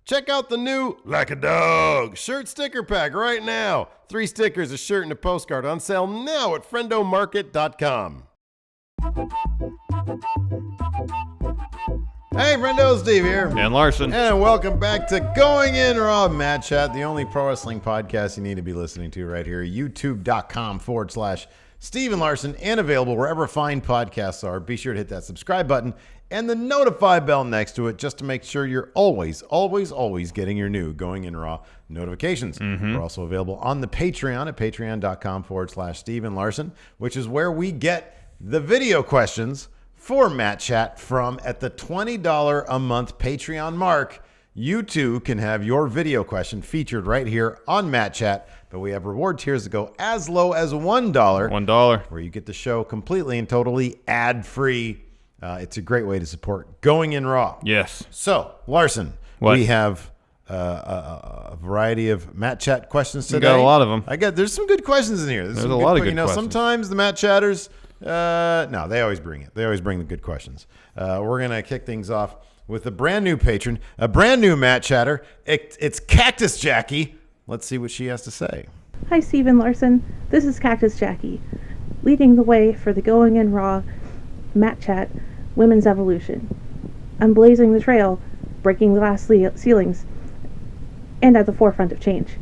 Check out the new Like a Dog shirt sticker pack right now. 3 stickers, a shirt, and a postcard on sale now at friendomarket.com. Hey, friendo, Steve here. And Larson. And welcome back to Going In Raw Match Chat, the only pro wrestling podcast you need to be listening to right here. YouTube.com/Steven Larson, and available wherever fine podcasts are. Be sure to hit that subscribe button and the notify bell next to it just to make sure you're always getting your new Going In Raw notifications. We're also available on the Patreon at patreon.com/Steven Larson, which is where we get the video questions for Matt Chat from. At the $20 a month Patreon mark, you too can have your video question featured right here on Matt Chat. But we have reward tiers that go as low as $1. $1. Where you get the show completely and totally ad-free. It's a great way to support Going In Raw. Yes. So, Larson, what? We have a variety of Matt Chat questions today. We got a lot of them. There's some good questions in here. There's a lot of good questions. Sometimes the Matt Chatters, no, they always bring it. They always bring the good questions. We're going to kick things off with a brand new patron, a brand new Matt Chatter. It's Cactus Jackie. Let's see what she has to say. Hi, Steven Larson. This is Cactus Jackie, leading the way for the Going In Raw Matt Chat Women's Evolution. I'm blazing the trail, breaking glass ceilings, and at the forefront of change.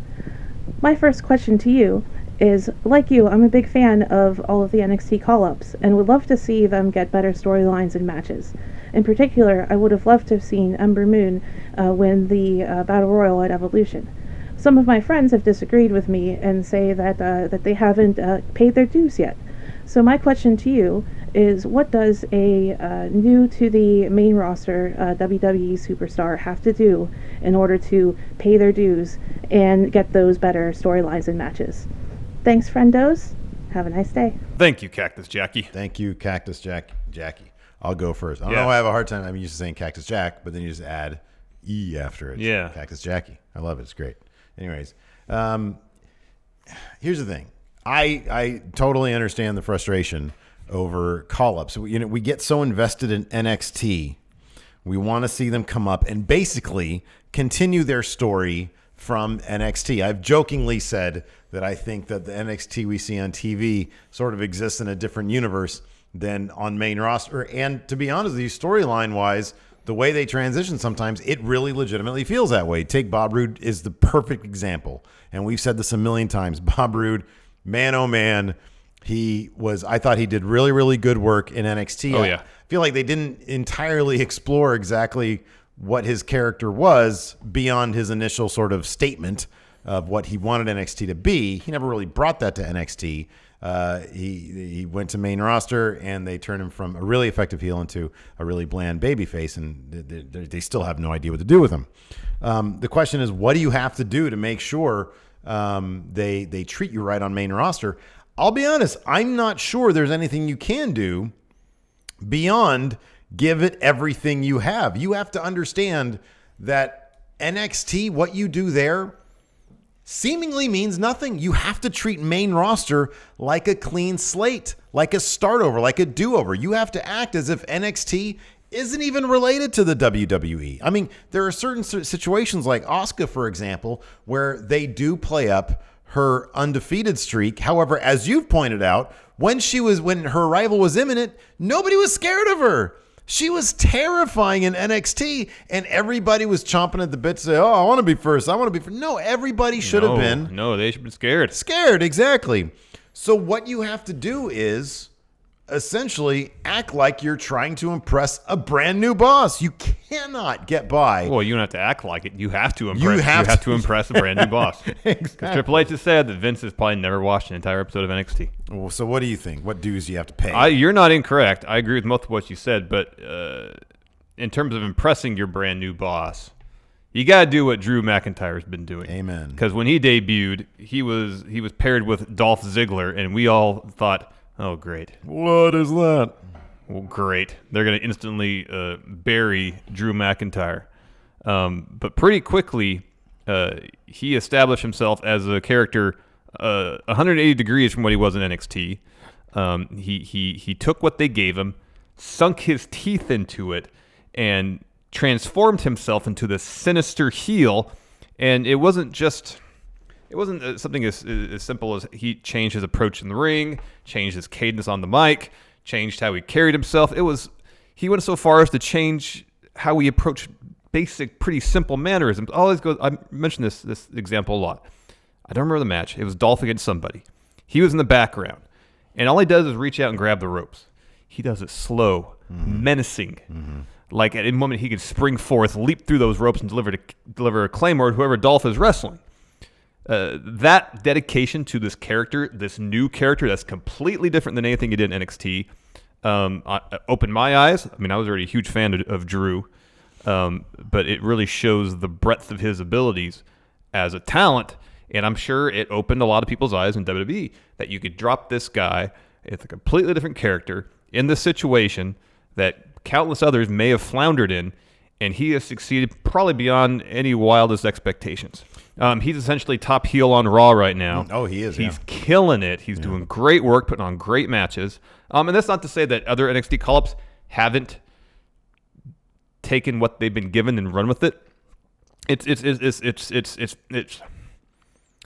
My first question to you is, like you, I'm a big fan of all of the NXT call-ups and would love to see them get better storylines and matches. In particular, I would have loved to have seen Ember Moon win the Battle Royal at Evolution. Some of my friends have disagreed with me and say that they haven't paid their dues yet. So my question to you is, what does a new to the main roster WWE superstar have to do in order to pay their dues and get those better storylines and matches? Thanks, friendos. Have a nice day. Thank you, Cactus Jackie. Thank you, Cactus Jackie. I'll go first. I don't know why I have a hard time. I'm used to saying Cactus Jack, but then you just add E after it. Yeah. Cactus Jackie. I love it. It's great. Anyways, here's the thing. I totally understand the frustration over call-ups. We get so invested in NXT. We want to see them come up and basically continue their story from NXT. I've jokingly said that I think that the NXT we see on TV sort of exists in a different universe than on main roster. And to be honest with you, storyline-wise, the way they transition sometimes, it really legitimately feels that way. Take Bob Roode is the perfect example. And we've said this a million times. Bob Roode, man, oh man, I thought he did really, really good work in NXT. Oh, yeah. I feel like they didn't entirely explore exactly what his character was beyond his initial sort of statement of what he wanted NXT to be. He never really brought that to NXT. He went to main roster, and they turned him from a really effective heel into a really bland babyface, and they still have no idea what to do with him. The question is, what do you have to do to make sure they treat you right on main roster? I'll be honest, I'm not sure there's anything you can do beyond give it everything you have. You have to understand that NXT, what you do there, seemingly means nothing. You have to treat main roster like a clean slate, like a start over, like a do-over. You have to act as if NXT isn't even related to the WWE. I mean, there are certain situations like Asuka, for example, where they do play up her undefeated streak. However, as you've pointed out, when her arrival was imminent, nobody was scared of her. She was terrifying in NXT, and everybody was chomping at the bit to say, oh, I want to be first. I want to be first. No, everybody should have been. No, they should have been scared. Scared, exactly. So what you have to do is essentially act like you're trying to impress a brand new boss. You cannot get by. Well, you don't have to act like it. You have to impress. You have to impress a brand new boss. Exactly. Triple H has said that Vince has probably never watched an entire episode of NXT. Well, so what do you think? What dues do you have to pay? You're not incorrect. I agree with most of what you said, but in terms of impressing your brand new boss, you got to do what Drew McIntyre's been doing. Amen. Because when he debuted, he was paired with Dolph Ziggler, and we all thought, oh, great. What is that? Well, great. They're going to instantly bury Drew McIntyre. But pretty quickly, he established himself as a character 180 degrees from what he was in NXT. He took what they gave him, sunk his teeth into it, and transformed himself into this sinister heel, and it wasn't something as simple as he changed his approach in the ring, changed his cadence on the mic, changed how he carried himself. He went so far as to change how he approached basic, pretty simple mannerisms. I mention this example a lot. I don't remember the match. It was Dolph against somebody. He was in the background, and all he does is reach out and grab the ropes. He does it slow, menacing. Like at any moment he could spring forth, leap through those ropes, and deliver a claymore to whoever Dolph is wrestling. That dedication to this character, this new character that's completely different than anything he did in NXT, opened my eyes. I mean, I was already a huge fan of Drew, but it really shows the breadth of his abilities as a talent, and I'm sure it opened a lot of people's eyes in WWE that you could drop this guy with a completely different character in this situation that countless others may have floundered in, and he has succeeded probably beyond any wildest expectations. He's essentially top heel on Raw right now. Oh, he is. He's killing it. He's doing great work, putting on great matches. And that's not to say that other NXT call-ups haven't taken what they've been given and run with it. It's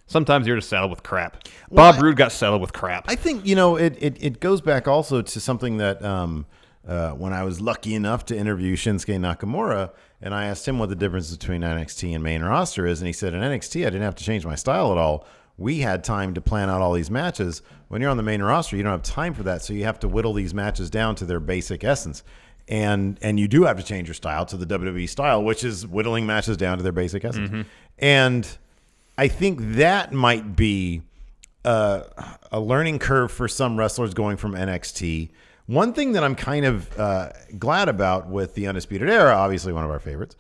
sometimes you're just saddled with crap. Well, Bob Roode got saddled with crap. I think, it goes back also to something that when I was lucky enough to interview Shinsuke Nakamura, and I asked him what the difference between NXT and main roster is, and he said, in NXT, I didn't have to change my style at all. We had time to plan out all these matches. When you're on the main roster, you don't have time for that, so you have to whittle these matches down to their basic essence. And you do have to change your style to the WWE style, which is whittling matches down to their basic essence. And I think that might be a learning curve for some wrestlers going from NXT. One thing that I'm kind of glad about with the Undisputed Era, obviously one of our favorites,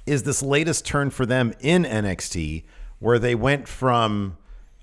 is this latest turn for them in NXT, where they went from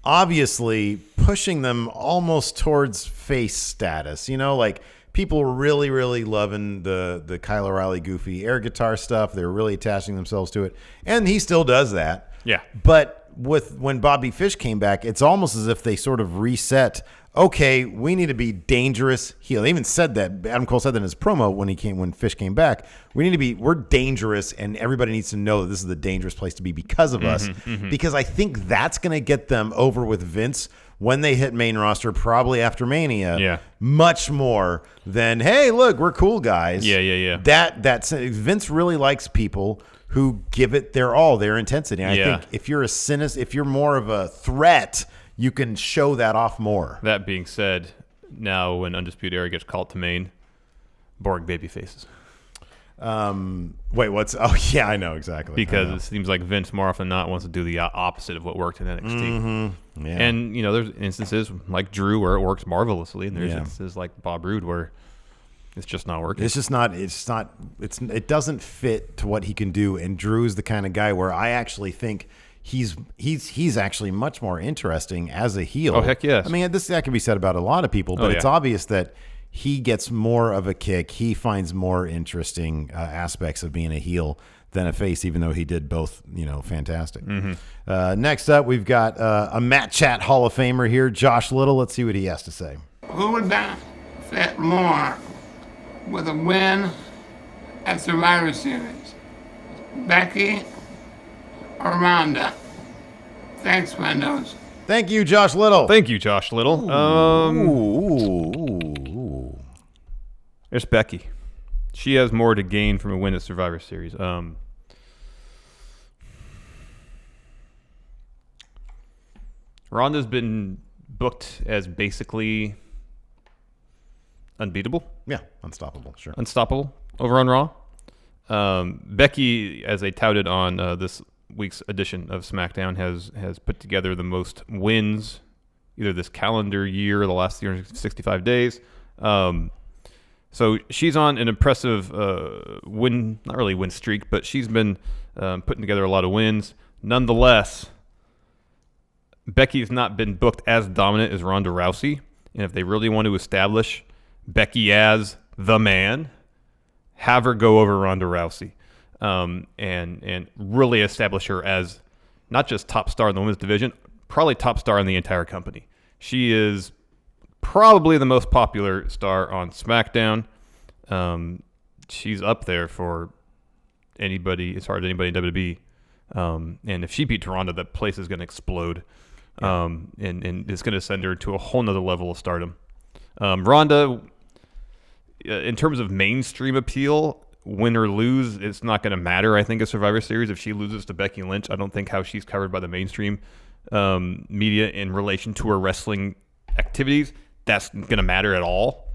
obviously pushing them almost towards face status. Like people were really, really loving the Kyle O'Reilly goofy air guitar stuff. They were really attaching themselves to it, and he still does that. Yeah. But when Bobby Fish came back, it's almost as if they sort of reset. Okay, we need to be dangerous heel. They even said that. Adam Cole said that in his promo when Fish came back. We're dangerous, and everybody needs to know that this is the dangerous place to be because of us. Because I think that's going to get them over with Vince when they hit main roster, probably after Mania. Yeah. Much more than, hey, look, we're cool guys. Yeah. That Vince really likes people who give it their all, their intensity. And I think if you're more of a threat, you can show that off more. That being said, now when Undisputed Era gets called to main, Borg baby faces. Wait, what's? Oh, yeah, I know exactly. Because it seems like Vince more often than not wants to do the opposite of what worked in NXT. Yeah. And there's instances like Drew where it works marvelously, and there's instances like Bob Roode where it's just not working. It doesn't fit to what he can do. And Drew's the kind of guy where I actually think he's actually much more interesting as a heel. Oh, heck yes. I mean, that can be said about a lot of people, but it's obvious that he gets more of a kick. He finds more interesting aspects of being a heel than a face, even though he did both, fantastic. Next up, we've got a Matt Chat Hall of Famer here, Josh Little. Let's see what he has to say. Who would benefit more with a win at Survivor Series? Becky or Ronda? Thanks, Windows. Thank you, Josh Little. Thank you, Josh Little. It's Becky. She has more to gain from a win at Survivor Series. Ronda's been booked as basically unbeatable. Yeah, unstoppable, sure. Unstoppable over on Raw. Becky, as they touted on this week's edition of SmackDown, has put together the most wins either this calendar year or the last 365 days. So she's on an impressive not really win streak, but she's been putting together a lot of wins. Nonetheless, Becky's not been booked as dominant as Ronda Rousey. And if they really want to establish Becky as the man, have her go over Ronda Rousey and really establish her as not just top star in the women's division, probably top star in the entire company. She is probably the most popular star on SmackDown. she's up there for anybody, as far as anybody in WWE. And if she beats Ronda, that place is going to explode. And it's going to send her to a whole nother level of stardom. Ronda, in terms of mainstream appeal, win or lose, it's not going to matter, I think, at Survivor Series. If she loses to Becky Lynch, I don't think how she's covered by the mainstream media in relation to her wrestling activities, that's going to matter at all.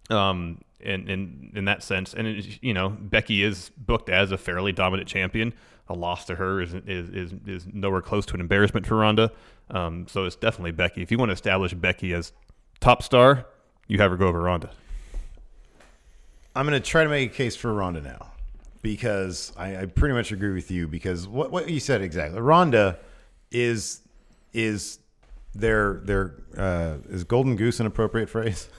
In that sense, and Becky is booked as a fairly dominant champion. A loss to her is nowhere close to an embarrassment for Ronda. So it's definitely Becky. If you want to establish Becky as top star, you have her go over Ronda. I'm going to try to make a case for Ronda now, because I pretty much agree with you, because what you said exactly. Ronda is their is golden goose an appropriate phrase?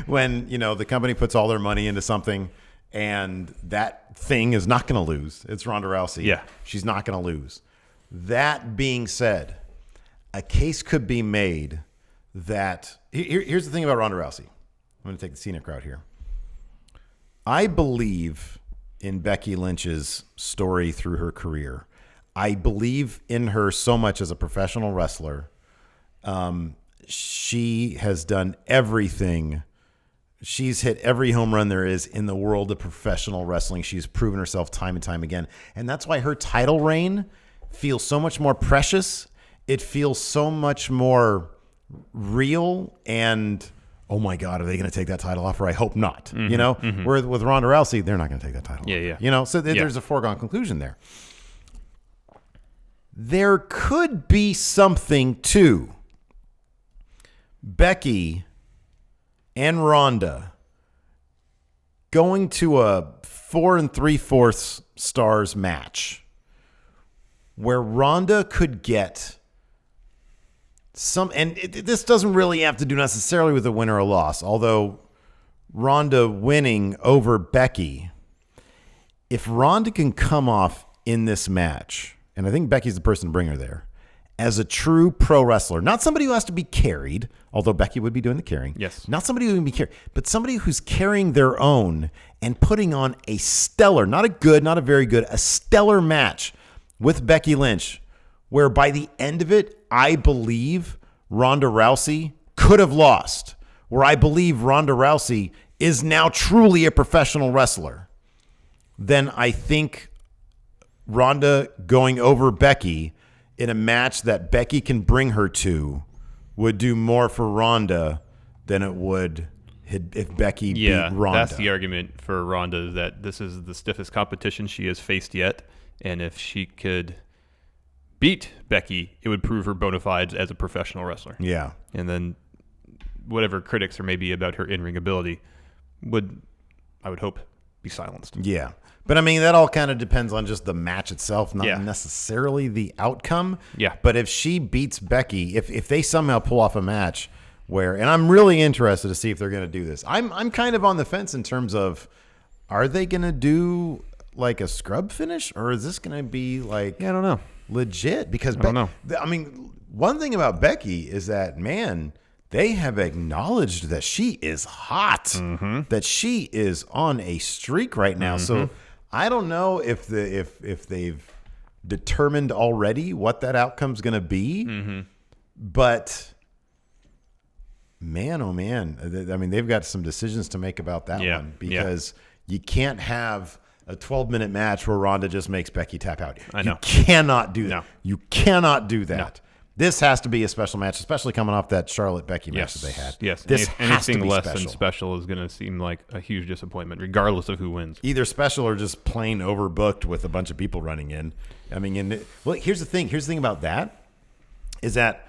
When, the company puts all their money into something and that thing is not going to lose. It's Ronda Rousey. Yeah. She's not going to lose. That being said, a case could be made that here's the thing about Ronda Rousey. I'm going to take the scenic route here. I believe in Becky Lynch's story through her career. I believe in her so much as a professional wrestler. She has done everything. She's hit every home run there is in the world of professional wrestling. She's proven herself time and time again. And that's why her title reign feels so much more precious. It feels so much more real. And, oh my God, are they going to take that title off her? I hope not. Where with Ronda Rousey, they're not going to take that title off her. Yeah. So there's a foregone conclusion there. There could be something to Becky and Ronda going to a 4 3/4 stars match where Ronda could get some, and this doesn't really have to do necessarily with a win or a loss, although Ronda winning over Becky, if Ronda can come off in this match, and I think Becky's the person to bring her there, as a true pro wrestler, not somebody who has to be carried, although Becky would be doing the carrying. Yes. Not somebody who can be carried, but somebody who's carrying their own and putting on a stellar, not a good, not a very good, a stellar match with Becky Lynch, where by the end of it, I believe Ronda Rousey could have lost, where I believe Ronda Rousey is now truly a professional wrestler, then I think Ronda going over Becky in a match that Becky can bring her to would do more for Ronda than it would if Becky beat Ronda. That's the argument for Ronda, is that this is the stiffest competition she has faced yet, and if she could beat Becky, it would prove her bona fides as a professional wrestler. Yeah. And then whatever critics there may be about her in-ring ability would, I would hope, be silenced. Yeah. But I mean, that all kind of depends on just the match itself, not Yeah. necessarily the outcome. Yeah. But if she beats Becky, if they somehow pull off a match where, and I'm really interested to see if they're going to do this. I'm kind of on the fence in terms of, are they going to do like a scrub finish, or is this going to be like, I don't know, legit? Because I don't know. I mean, one thing about Becky is that, man, they have acknowledged that she is hot, that she is on a streak right now. So I don't know if they've determined already what that outcome's going to be, but man, oh man, I mean, they've got some decisions to make about that one, because you can't have a 12-minute match where Ronda just makes Becky tap out. I know. You cannot do that. No. You cannot do that. No. This has to be a special match, especially coming off that Charlotte-Becky match that they had. Yes. This has to Anything be less special. than special is going to seem like a huge disappointment, regardless of who wins. Either special or just plain overbooked with a bunch of people running in. I mean, well, here's the thing. Here's the thing about that is that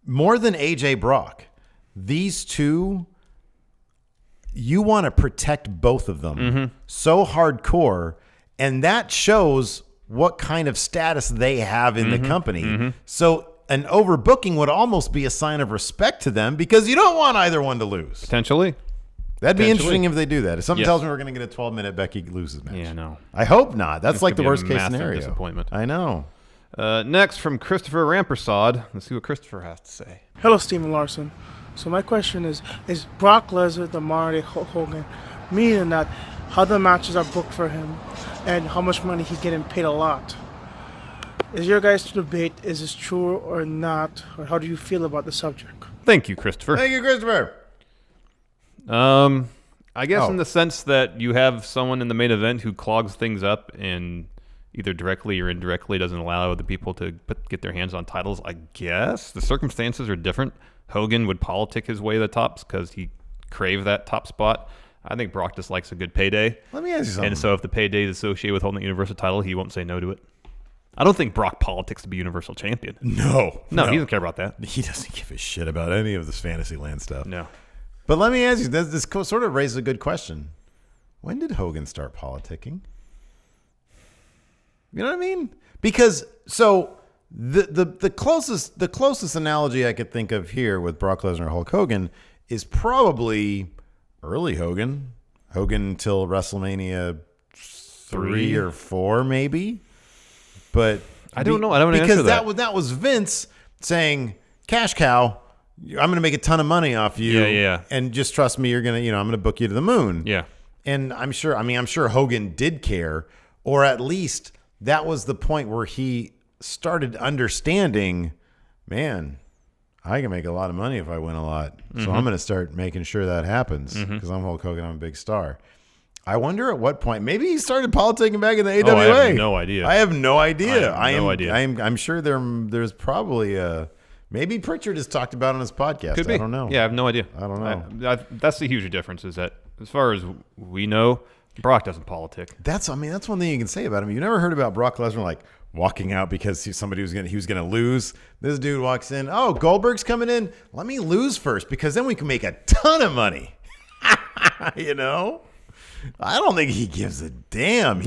more than AJ Brock, these two, you want to protect both of them so hardcore, and that shows what kind of status they have in the company. So an overbooking would almost be a sign of respect to them, because you don't want either one to lose. Potentially. That'd be interesting if they do that. If something Yes. tells me we're going to get a 12-minute Becky loses match. Yeah, no. I hope not. That's like could the be a worst case massive scenario. disappointment. I know. Next, from Christopher Rampersad. Let's see what Christopher has to say. Hello, Stephen Larson. So my question is Brock Lesnar the modern day Hulk Hogan? Meaning that how the matches are booked for him, and how much money he's getting paid a lot. Is your guys' debate, is this true or not? Or how do you feel about the subject? Thank you, Christopher. Thank you, Christopher. I guess in the sense that you have someone in the main event who clogs things up and either directly or indirectly doesn't allow the people to get their hands on titles. I guess the circumstances are different. Hogan would politic his way to the tops because he craved that top spot. I think Brock just likes a good payday. Let me ask you something. And so if the payday is associated with holding the Universal title, he won't say no to it. I don't think Brock politics to be Universal Champion. No, he doesn't care about that. He doesn't give a shit about any of this Fantasyland stuff. No. But let me ask you, this sort of raises a good question. When did Hogan start politicking? You know what I mean? Because so the closest analogy I could think of here with Brock Lesnar and Hulk Hogan is probably early Hogan till WrestleMania 3 or 4 maybe. But I don't know. I don't answer that. Because that was Vince saying, "Cash cow, I'm going to make a ton of money off you. Yeah. And just trust me, you're going to, I'm going to book you to the moon." Yeah. And I'm sure Hogan did care, or at least that was the point where he started understanding, man, I can make a lot of money if I win a lot. So I'm going to start making sure that happens because I'm Hulk Hogan. I'm a big star. I wonder at what point. Maybe he started politicking back in the AWA. I have no idea. I have no idea. I'm sure there's probably maybe Pritchard has talked about it on his podcast. Could be. I don't know. Yeah, I have no idea. I don't know. That's the huge difference is that as far as we know, Brock doesn't politic. That's one thing you can say about him. You never heard about Brock Lesnar like walking out because he was gonna lose. This dude walks in. Oh, Goldberg's coming in. Let me lose first because then we can make a ton of money. I don't think he gives a damn.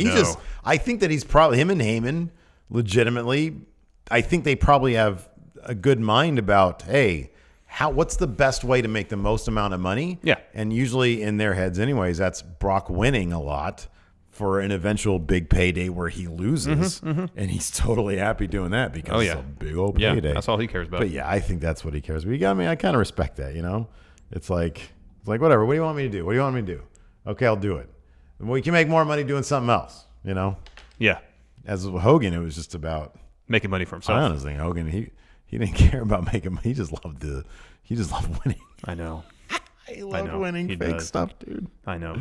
I think that he's probably him and Heyman legitimately. I think they probably have a good mind about, hey, what's the best way to make the most amount of money? Yeah. And usually in their heads anyways, that's Brock winning a lot for an eventual big payday where he loses. And he's totally happy doing that because it's a big old payday. Yeah, that's all he cares about. But yeah, I think that's what he cares about. I kind of respect that, It's like whatever. What do you want me to do? What do you want me to do? Okay, I'll do it. We can make more money doing something else, Yeah. As with Hogan, it was just about making money for himself. I honestly think Hogan, he didn't care about making money. He just loved winning. I know. He loved winning fake stuff, dude. I know.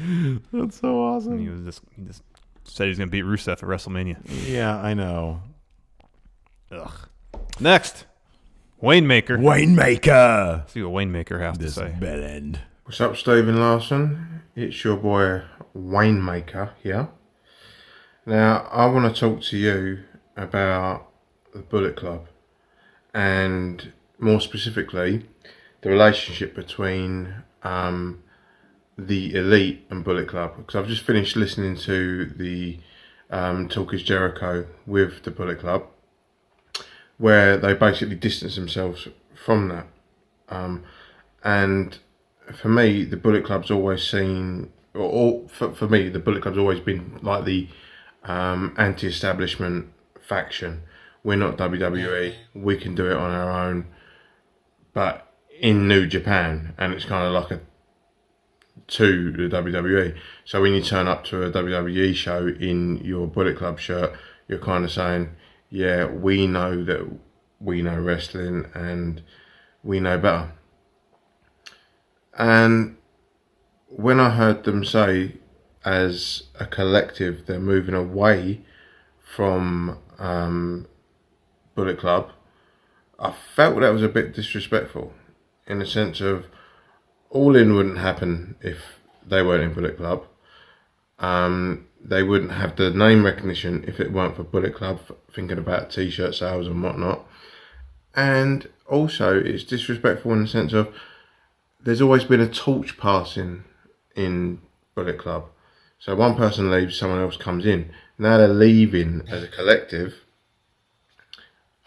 That's so awesome. And he just said he was going to beat Rusev at WrestleMania. Yeah, I know. Ugh. Next, Wayne-Maker. Wayne-Maker. See what Wayne-Maker has to say. Bell end. What's up, Stephen Larson? It's your boy Wayne-Maker here. Now, I want to talk to you about the Bullet Club and more specifically the relationship between the Elite and Bullet Club, because I've just finished listening to the Talk is Jericho with the Bullet Club where they basically distance themselves from that. And for me, the Bullet Club's always seen, for me, the Bullet Club's always been like the anti-establishment faction. We're not WWE. We can do it on our own. But in New Japan, and it's kind of like to the WWE. So when you turn up to a WWE show in your Bullet Club shirt, you're kind of saying, yeah, we know that we know wrestling and we know better. And when I heard them say, as a collective, they're moving away from Bullet Club, I felt that was a bit disrespectful, in the sense of All In wouldn't happen if they weren't in Bullet Club. They wouldn't have the name recognition if it weren't for Bullet Club, thinking about t-shirt sales and whatnot. And also, it's disrespectful in the sense of there's always been a torch passing in Bullet Club. So one person leaves, someone else comes in. Now they're leaving as a collective.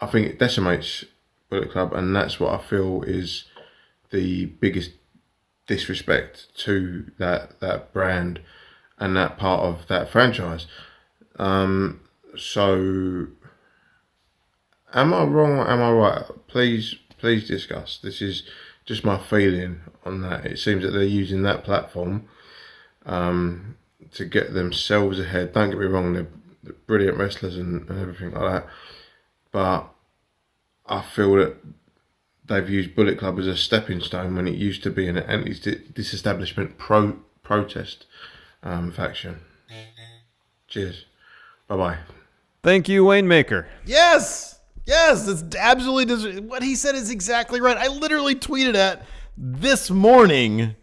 I think it decimates Bullet Club, and that's what I feel is the biggest disrespect to that brand and that part of that franchise. So, am I wrong or am I right? Please discuss. This is just my feeling on that. It seems that they're using that platform to get themselves ahead. Don't get me wrong, they're brilliant wrestlers and everything like that. But I feel that they've used Bullet Club as a stepping stone when it used to be an anti-disestablishment protest faction. Cheers. Bye-bye. Thank you, Wayne Maker. Yes, it's absolutely what he said is exactly right. I literally tweeted at this morning,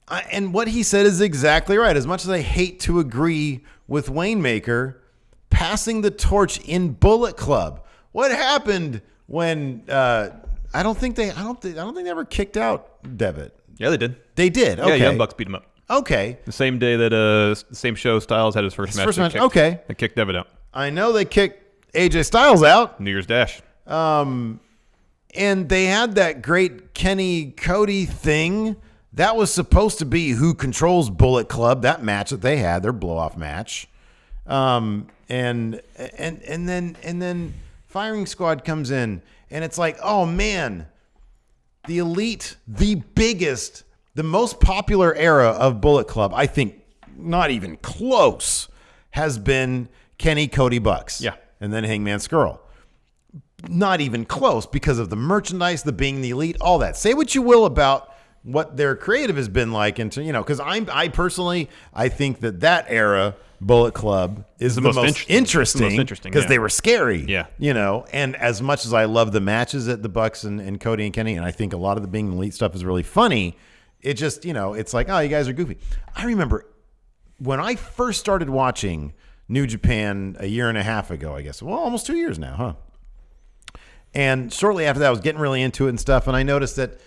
and what he said is exactly right. As much as I hate to agree with Wayne Maker, passing the torch in Bullet Club. What happened when? I don't think they ever kicked out Devitt. Yeah, they did. They did. Okay. Yeah, Young Bucks beat him up. Okay. The same day that the same show Styles had his first match. Okay. They kicked Devitt out. I know they kicked AJ Styles out. New Year's Dash. And they had that great Kenny Cody thing. That was supposed to be who controls Bullet Club, that match that they had, their blow-off match. And then Firing Squad comes in, and it's like, oh man, the Elite, the biggest, the most popular era of Bullet Club, I think not even close, has been Kenny Cody Bucks. Yeah. And then Hangman Skrull. Not even close because of the merchandise, the being the Elite, all that. Say what you will about what their creative has been like, and because I personally think that era Bullet Club is the most interesting because they were scary. Yeah. And as much as I love the matches at the Bucks and Cody and Kenny, and I think a lot of the being Elite stuff is really funny, it just, it's like, oh, you guys are goofy. I remember when I first started watching New Japan a year and a half ago, I guess. Well, almost 2 years now, huh? And shortly after that, I was getting really into it and stuff, and I noticed that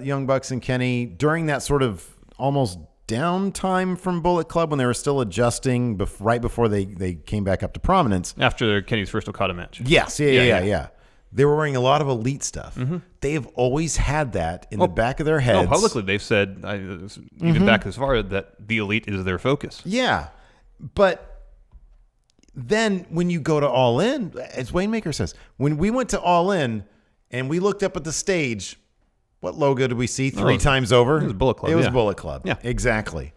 Young Bucks and Kenny, during that sort of almost downtime from Bullet Club when they were still adjusting right before they came back up to prominence. After Kenny's first Okada match. Yes, yeah. They were wearing a lot of Elite stuff. Mm-hmm. They have always had that in the back of their heads. No, publicly they've said, even back as far that the Elite is their focus. Yeah, but then when you go to All In, as Wayne Maker says, when we went to All In and we looked up at the stage, what logo did we see three times over? It was Bullet Club. It was Bullet Club. Yeah. Exactly.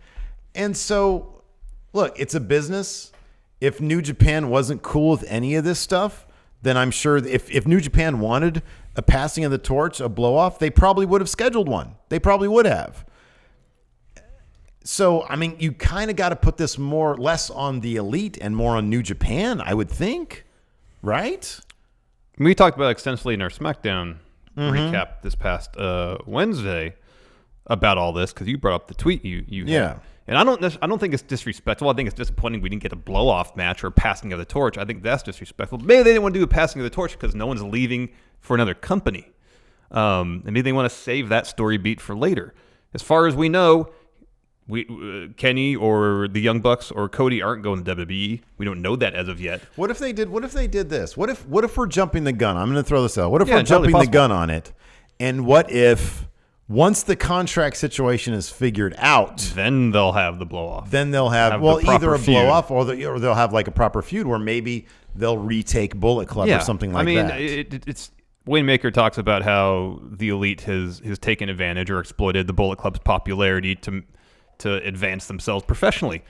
And so, look, it's a business. If New Japan wasn't cool with any of this stuff, then I'm sure if New Japan wanted a passing of the torch, a blow-off, they probably would have scheduled one. They probably would have. So, I mean, you kind of got to put this less on the Elite and more on New Japan, I would think. Right? We talked about it extensively in our SmackDown recap this past Wednesday about all this because you brought up the tweet you had. Yeah. And I don't think it's disrespectful. I think it's disappointing we didn't get a blow-off match or a passing of the torch. I think that's disrespectful. Maybe they didn't want to do a passing of the torch because no one's leaving for another company. And maybe they want to save that story beat for later. As far as we know, Kenny or the Young Bucks or Cody aren't going to WWE. We don't know that as of yet. What if they did this? What if we're jumping the gun? I'm going to throw this out. What if we're jumping the gun on it? And what if once the contract situation is figured out, then they'll have the blow off. Then they'll have either a blow off or they'll have like a proper feud where maybe they'll retake Bullet Club or something like that. I mean, it's Wayne Maker talks about how the Elite has taken advantage or exploited the Bullet Club's popularity to advance themselves professionally.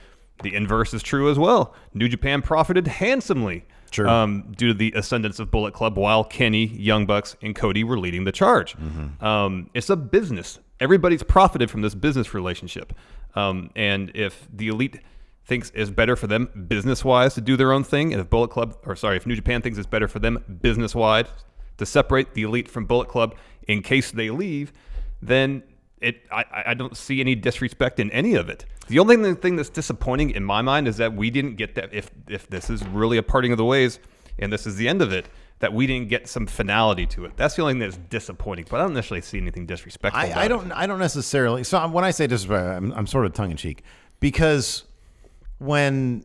The inverse is true as well. New Japan profited handsomely due to the ascendance of Bullet Club while Kenny, Young Bucks, and Cody were leading the charge. Mm-hmm. It's a business. Everybody's profited from this business relationship. And if the Elite thinks it's better for them business-wise to do their own thing, and if New Japan thinks it's better for them business-wise to separate the Elite from Bullet Club in case they leave, then I don't see any disrespect in any of it. The only thing that's disappointing in my mind is that we didn't get that. If this is really a parting of the ways and this is the end of it, that we didn't get some finality to it. That's the only thing that's disappointing. But I don't necessarily see anything disrespectful. I don't necessarily. So when I say disrespect, I'm sort of tongue in cheek because when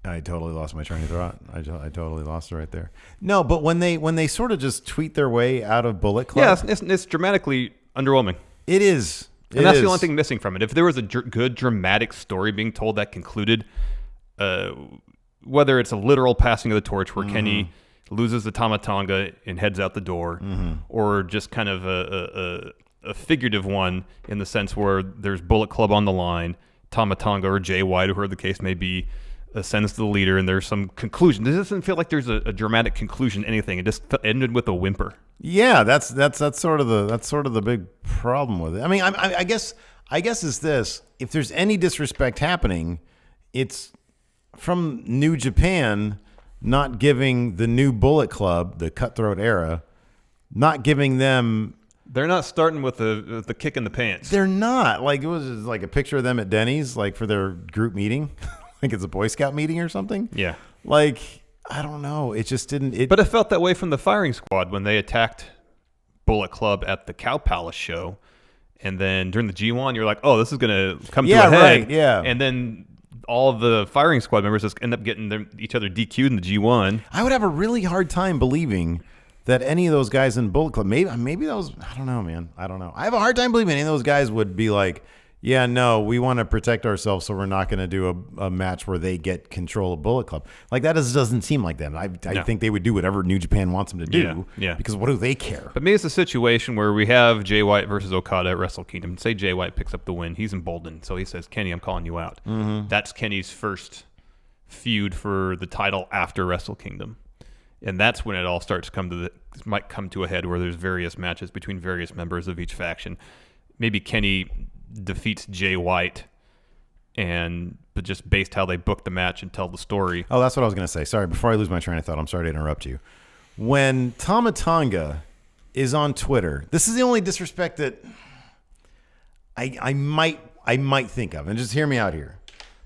I totally lost my train of thought. I totally lost it right there. No, but when they sort of just tweet their way out of Bullet Club, it's dramatically underwhelming. It is, and that's the only thing missing from it. If there was a good dramatic story being told that concluded, whether it's a literal passing of the torch where Kenny loses the Tama Tonga and heads out the door, or just kind of a figurative one in the sense where there's Bullet Club on the line, Tama Tonga or Jay White, whoever the case may be, ascends to the leader, and there's some conclusion. This doesn't feel like there's a dramatic conclusion to anything. It just ended with a whimper. Yeah, that's sort of the big problem with it. I mean, I guess it's this: if there's any disrespect happening, it's from New Japan not giving the new Bullet Club, the Cutthroat era, not giving them. They're not starting with the kick in the pants. They're not. Like, it was just like a picture of them at Denny's, like for their group meeting. Like it's a Boy Scout meeting or something. Yeah. Like, I don't know. It just didn't. But it felt that way from the Firing Squad when they attacked Bullet Club at the Cow Palace show. And then during the G1, you're like, oh, this is going to come to a head. Right, yeah. And then all of the Firing Squad members just end up getting each other DQ'd in the G1. I would have a really hard time believing that any of those guys in Bullet Club, maybe those, I don't know, man. I don't know. I have a hard time believing any of those guys would be like, yeah, no, we want to protect ourselves, so we're not going to do a match where they get control of Bullet Club. Like, that doesn't seem like them. I think they would do whatever New Japan wants them to do. Yeah. Because what do they care? But maybe it's a situation where we have Jay White versus Okada at Wrestle Kingdom. Say Jay White picks up the win. He's emboldened. So he says, Kenny, I'm calling you out. Mm-hmm. That's Kenny's first feud for the title after Wrestle Kingdom. And that's when it all starts might come to a head where there's various matches between various members of each faction. Maybe Kenny defeats Jay White, but just based how they book the match and tell the story. Oh, that's what I was going to say. Sorry, before I lose my train of thought, I'm sorry to interrupt you. When Tama Tonga is on Twitter, this is the only disrespect that I might think of, and just hear me out here.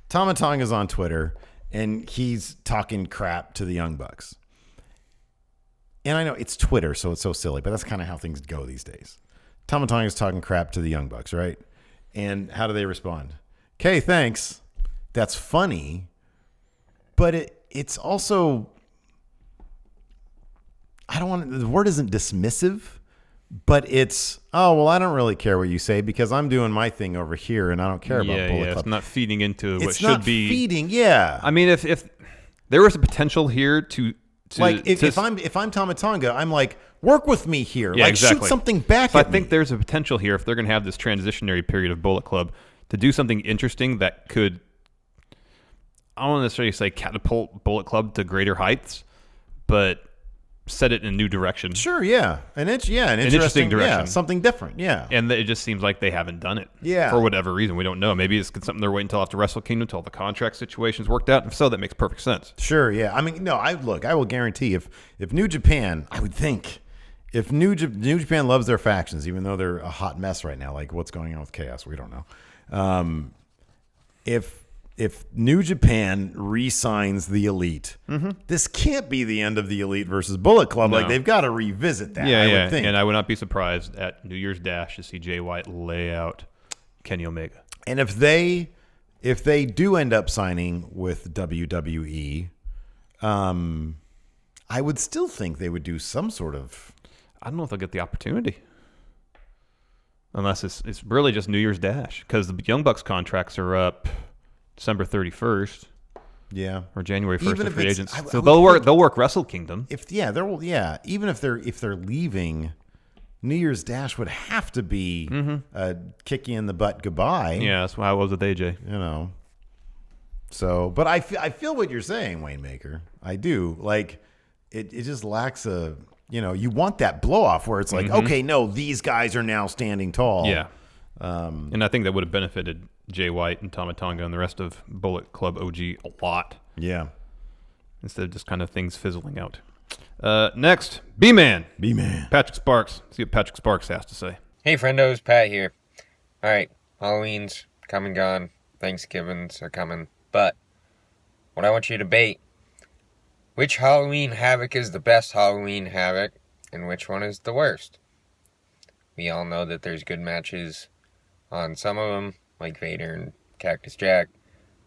Tama Tonga's on Twitter, and he's talking crap to the Young Bucks. And I know it's Twitter, so it's so silly, but that's kind of how things go these days. Tama Tonga's talking crap to the Young Bucks, right? And how do they respond? Okay, thanks. That's funny, but it's also, the word isn't dismissive, but it's, oh, well, I don't really care what you say because I'm doing my thing over here and I don't care about Bullet Club. It's not feeding into what it's should not be. Feeding, yeah. I mean, if there was a potential here to like if I'm Tama Tonga, I'm like, work with me here. Yeah, like exactly. Shoot something back so at I think me. there's a potential here if they're going to have this transitionary period of Bullet Club to do something interesting that could, I don't want to necessarily say catapult Bullet Club to greater heights, but set it in a new direction. Sure, yeah. An interesting direction. Yeah, something different, yeah. And it just seems like they haven't done it. Yeah. For whatever reason. We don't know. Maybe it's something they're waiting until after Wrestle Kingdom, until the contract situation's worked out. If so, that makes perfect sense. Sure, yeah. I mean, no, I will guarantee if New Japan, I would think, if New Japan loves their factions, even though they're a hot mess right now, like what's going on with Chaos, we don't know. If New Japan re-signs the Elite, this can't be the end of the Elite versus Bullet Club. No. Like, they've got to revisit that, I would think. And I would not be surprised at New Year's Dash to see Jay White lay out Kenny Omega. And if they do end up signing with WWE, I would still think they would do some sort of... I don't know if they'll get the opportunity. Unless it's really just New Year's Dash. Because the Young Bucks contracts are up December 31st. Yeah. Or January 1st for free agents. So they'll work Wrestle Kingdom. Even if they're leaving, New Year's Dash would have to be a kick you in the butt goodbye. Yeah, that's why I was with AJ. You know. So, but I feel what you're saying, Wayne Maker. I do. Like, it just lacks a, you want that blow off where it's like, okay, no, these guys are now standing tall. Yeah. And I think that would have benefited Jay White and Tama Tonga and the rest of Bullet Club OG a lot. Yeah. Instead of just kind of things fizzling out. Next, B-Man. B-Man. Patrick Sparks. Let's see what Patrick Sparks has to say. Hey, friendos, Pat here. All right, Halloween's come and gone. Thanksgivings are coming. But what I want you to debate, which Halloween Havoc is the best Halloween Havoc and which one is the worst? We all know that there's good matches on some of them, like Vader and Cactus Jack,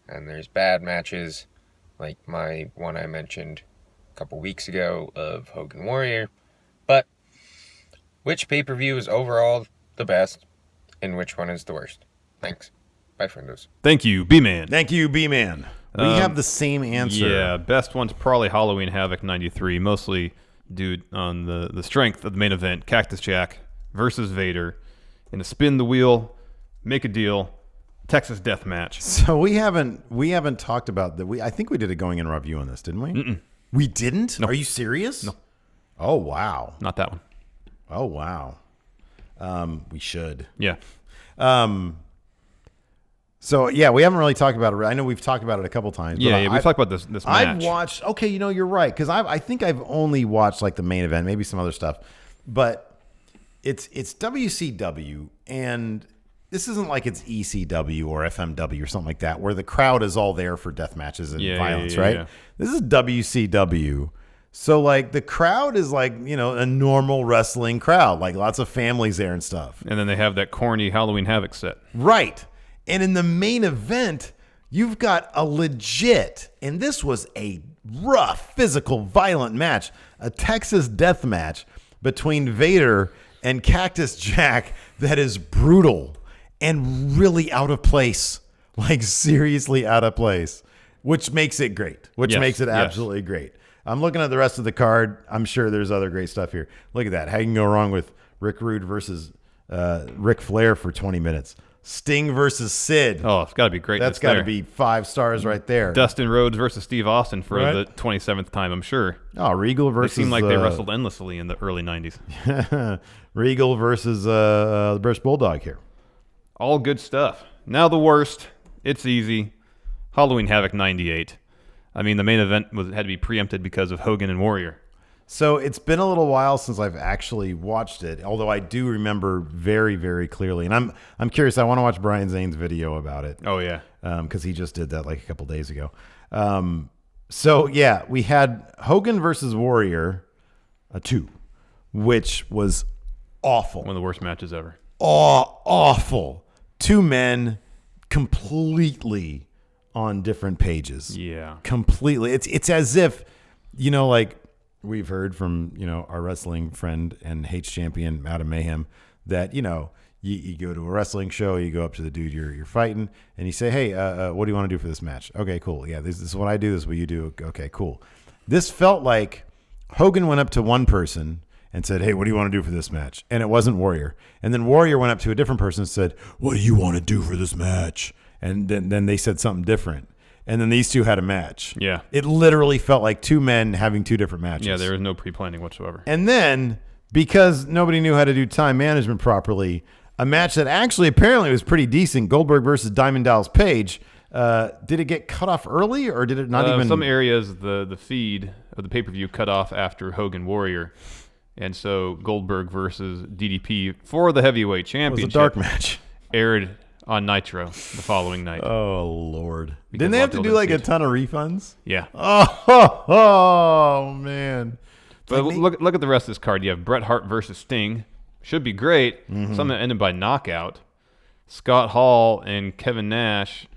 and there's bad matches, like my one I mentioned a couple weeks ago of Hogan Warrior. But which pay-per-view is overall the best, and which one is the worst? Thanks. Bye, friendos. Thank you, B-Man. Thank you, B-Man. We have the same answer. Yeah, best one's probably Halloween Havoc 93, mostly due on the strength of the main event, Cactus Jack versus Vader, in a spin the wheel, make a deal, Texas death match. So we haven't talked about that. I think we did a going in review on this, didn't we? Mm-mm. We didn't? No. Are you serious? No. Oh, wow. Not that one. Oh, wow. We should. Yeah. So, yeah, we haven't really talked about it. I know we've talked about it a couple times. Yeah, we've talked about this match. I've watched, okay, you're right, because I think I've only watched like the main event, maybe some other stuff, but it's WCW, and this isn't like it's ECW or FMW or something like that, where the crowd is all there for death matches and violence, right? Yeah. This is WCW. So, like, the crowd is like, a normal wrestling crowd, like lots of families there and stuff. And then they have that corny Halloween Havoc set. Right. And in the main event, you've got a legit, and this was a rough, physical, violent match, a Texas death match between Vader and Cactus Jack that is brutal and really out of place, like seriously out of place, which makes it great, makes it absolutely great. I'm looking at the rest of the card. I'm sure there's other great stuff here. Look at that. How you can go wrong with Rick Rude versus Ric Flair for 20 minutes. Sting versus Sid. Oh, it's got to be great. That's got to be 5 stars right there. Dustin Rhodes versus Steve Austin for the 27th time, I'm sure. Oh, Regal versus... They seem like they wrestled endlessly in the early 90s. Regal versus the British Bulldog here. All good stuff. Now the worst. It's easy. Halloween Havoc 98. I mean, the main event had to be preempted because of Hogan and Warrior. So it's been a little while since I've actually watched it, although I do remember very, very clearly. And I'm curious. I want to watch Brian Zane's video about it. Oh, yeah. Because he just did that like a couple days ago. So, yeah, we had Hogan versus Warrior 2, which was awful. One of the worst matches ever. Awful. 2 men completely on different pages. Yeah. Completely. It's as if, like, we've heard from, our wrestling friend and H champion, Madam Mayhem, that, you go to a wrestling show, you go up to the dude you're fighting, and you say, hey, what do you want to do for this match? Okay, cool. Yeah, this is what I do. This is what you do. Okay, cool. This felt like Hogan went up to one person and said, hey, what do you want to do for this match? And it wasn't Warrior. And then Warrior went up to a different person and said, what do you want to do for this match? And then they said something different. And then these two had a match. Yeah. It literally felt like 2 men having 2 different matches. Yeah, there was no pre-planning whatsoever. And then, because nobody knew how to do time management properly, a match that actually apparently was pretty decent, Goldberg versus Diamond Dallas Page, did it get cut off early, or did it not even... Some areas, the feed of the pay-per-view cut off after Hogan Warrior. And so Goldberg versus DDP for the heavyweight championship. It was a dark match. Aired on Nitro the following night. Oh, Lord. Didn't they have to do like a ton of refunds? Yeah. Oh man. But look at the rest of this card. You have Bret Hart versus Sting. Should be great. Mm-hmm. Something that ended by knockout. Scott Hall and Kevin Nash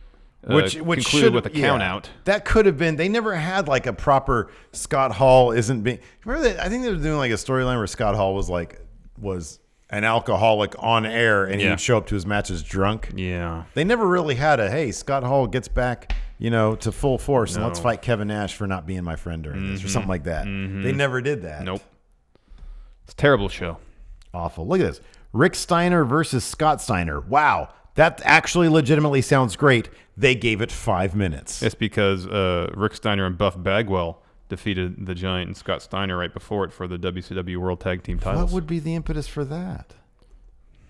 which concluded with a count out. That could have been. They never had like a proper Scott Hall isn't being. Remember that? I think they were doing like a storyline where Scott Hall was an alcoholic on air, and he would show up to his matches drunk. Yeah. They never really had hey, Scott Hall gets back, to full force, and let's fight Kevin Nash for not being my friend during this, or something like that. Mm-hmm. They never did that. Nope. It's a terrible show. Awful. Look at this. Rick Steiner versus Scott Steiner. Wow. That actually legitimately sounds great. They gave it 5 minutes. It's because Rick Steiner and Buff Bagwell defeated the Giant and Scott Steiner right before it for the WCW World Tag Team titles. What would be the impetus for that?